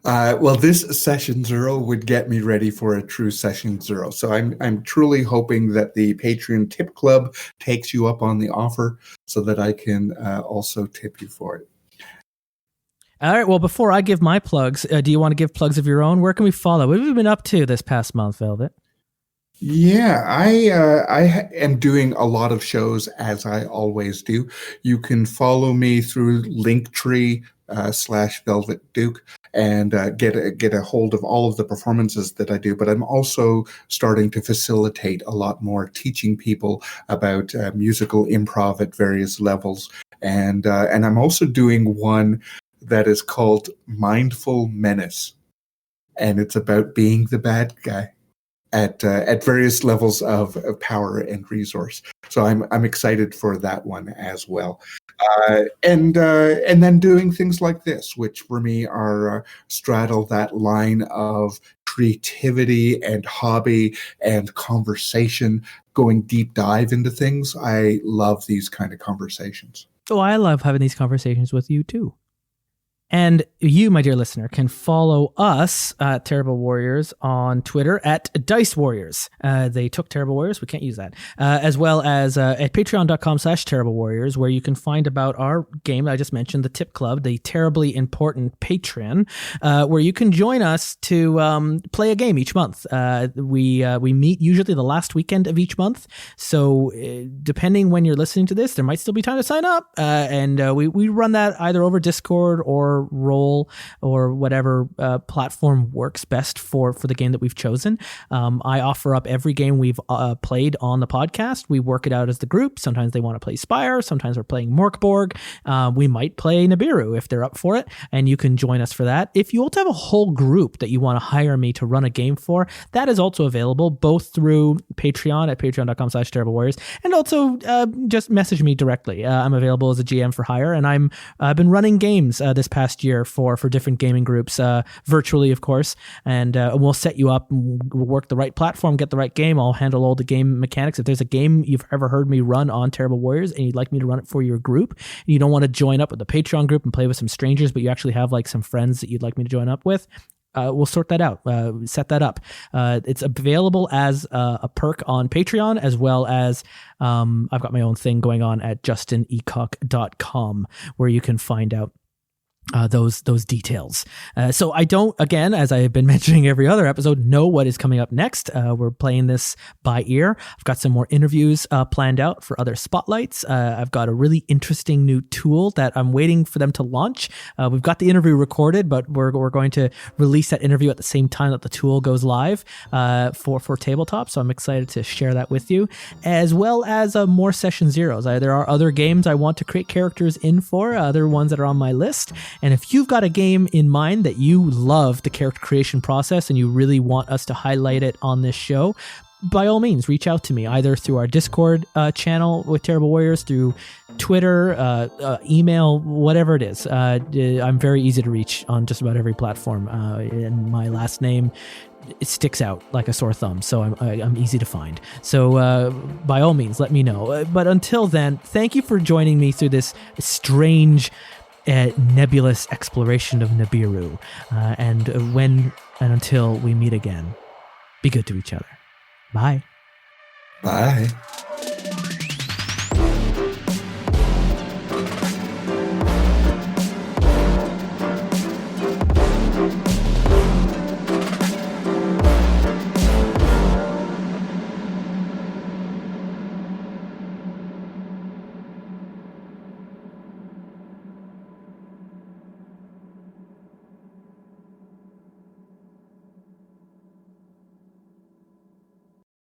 Well, this session 0 would get me ready for a true session 0. So I'm truly hoping that the Patreon tip club takes you up on the offer so that I can also tip you for it. All right. Well, before I give my plugs, do you want to give plugs of your own? Where can we follow? What have you been up to this past month, Velvet? Yeah, am doing a lot of shows as I always do. You can follow me through Linktree / Velvet Duke and get a hold of all of the performances that I do. But I'm also starting to facilitate a lot more, teaching people about musical improv at various levels, and I'm also doing one that is called Mindful Menace, and it's about being the bad guy at various levels of power and resource. So I'm excited for that one as well. And then doing things like this, which for me are straddle that line of creativity and hobby and conversation, going deep dive into things. I love these kind of conversations. Oh, I love having these conversations with you too. And you, my dear listener, can follow us, Terrible Warriors, on Twitter at Dice Warriors. They took Terrible Warriors. We can't use that. As well as at patreon.com/Terrible Warriors, where you can find about our game I just mentioned, the Tip Club, the terribly important Patreon, where you can join us to play a game each month. We meet usually the last weekend of each month. So depending when you're listening to this, there might still be time to sign up. And we run that either over Discord or Roll or whatever platform works best for the game that we've chosen. I offer up every game we've played on the podcast. We work it out as the group. Sometimes they want to play Spire. Sometimes we're playing Morkborg. We might play Nibiru if they're up for it, and you can join us for that. If you also have a whole group that you want to hire me to run a game for, that is also available both through Patreon at patreon.com/Terrible Warriors, and also just message me directly. I'm available as a GM for hire, and I've been running games this past year for different gaming groups, virtually, of course, and we'll set you up, we'll work the right platform, get the right game. I'll handle all the game mechanics. If there's a game you've ever heard me run on Terrible Warriors and you'd like me to run it for your group, and you don't want to join up with the Patreon group and play with some strangers, but you actually have like some friends that you'd like me to join up with, we'll sort that out, set that up. It's available as a perk on Patreon, as well as I've got my own thing going on at justinecock.com, where you can find out those details. So I don't, again, as I have been mentioning every other episode, know what is coming up next. We're playing this by ear. I've got some more interviews planned out for other spotlights. I've got a really interesting new tool that I'm waiting for them to launch. We've got the interview recorded, but we're going to release that interview at the same time that the tool goes live for tabletop. So I'm excited to share that with you, as well as more session zeros. There are other games I want to create characters in for, other ones that are on my list. And if you've got a game in mind that you love the character creation process and you really want us to highlight it on this show, by all means, reach out to me either through our Discord channel with Terrible Warriors, through Twitter, email, whatever it is. I'm very easy to reach on just about every platform. And my last name, it sticks out like a sore thumb, so I'm easy to find. So by all means, let me know. But until then, thank you for joining me through this strange nebulous exploration of Nibiru, and until we meet again, be good to each other. Bye. Bye.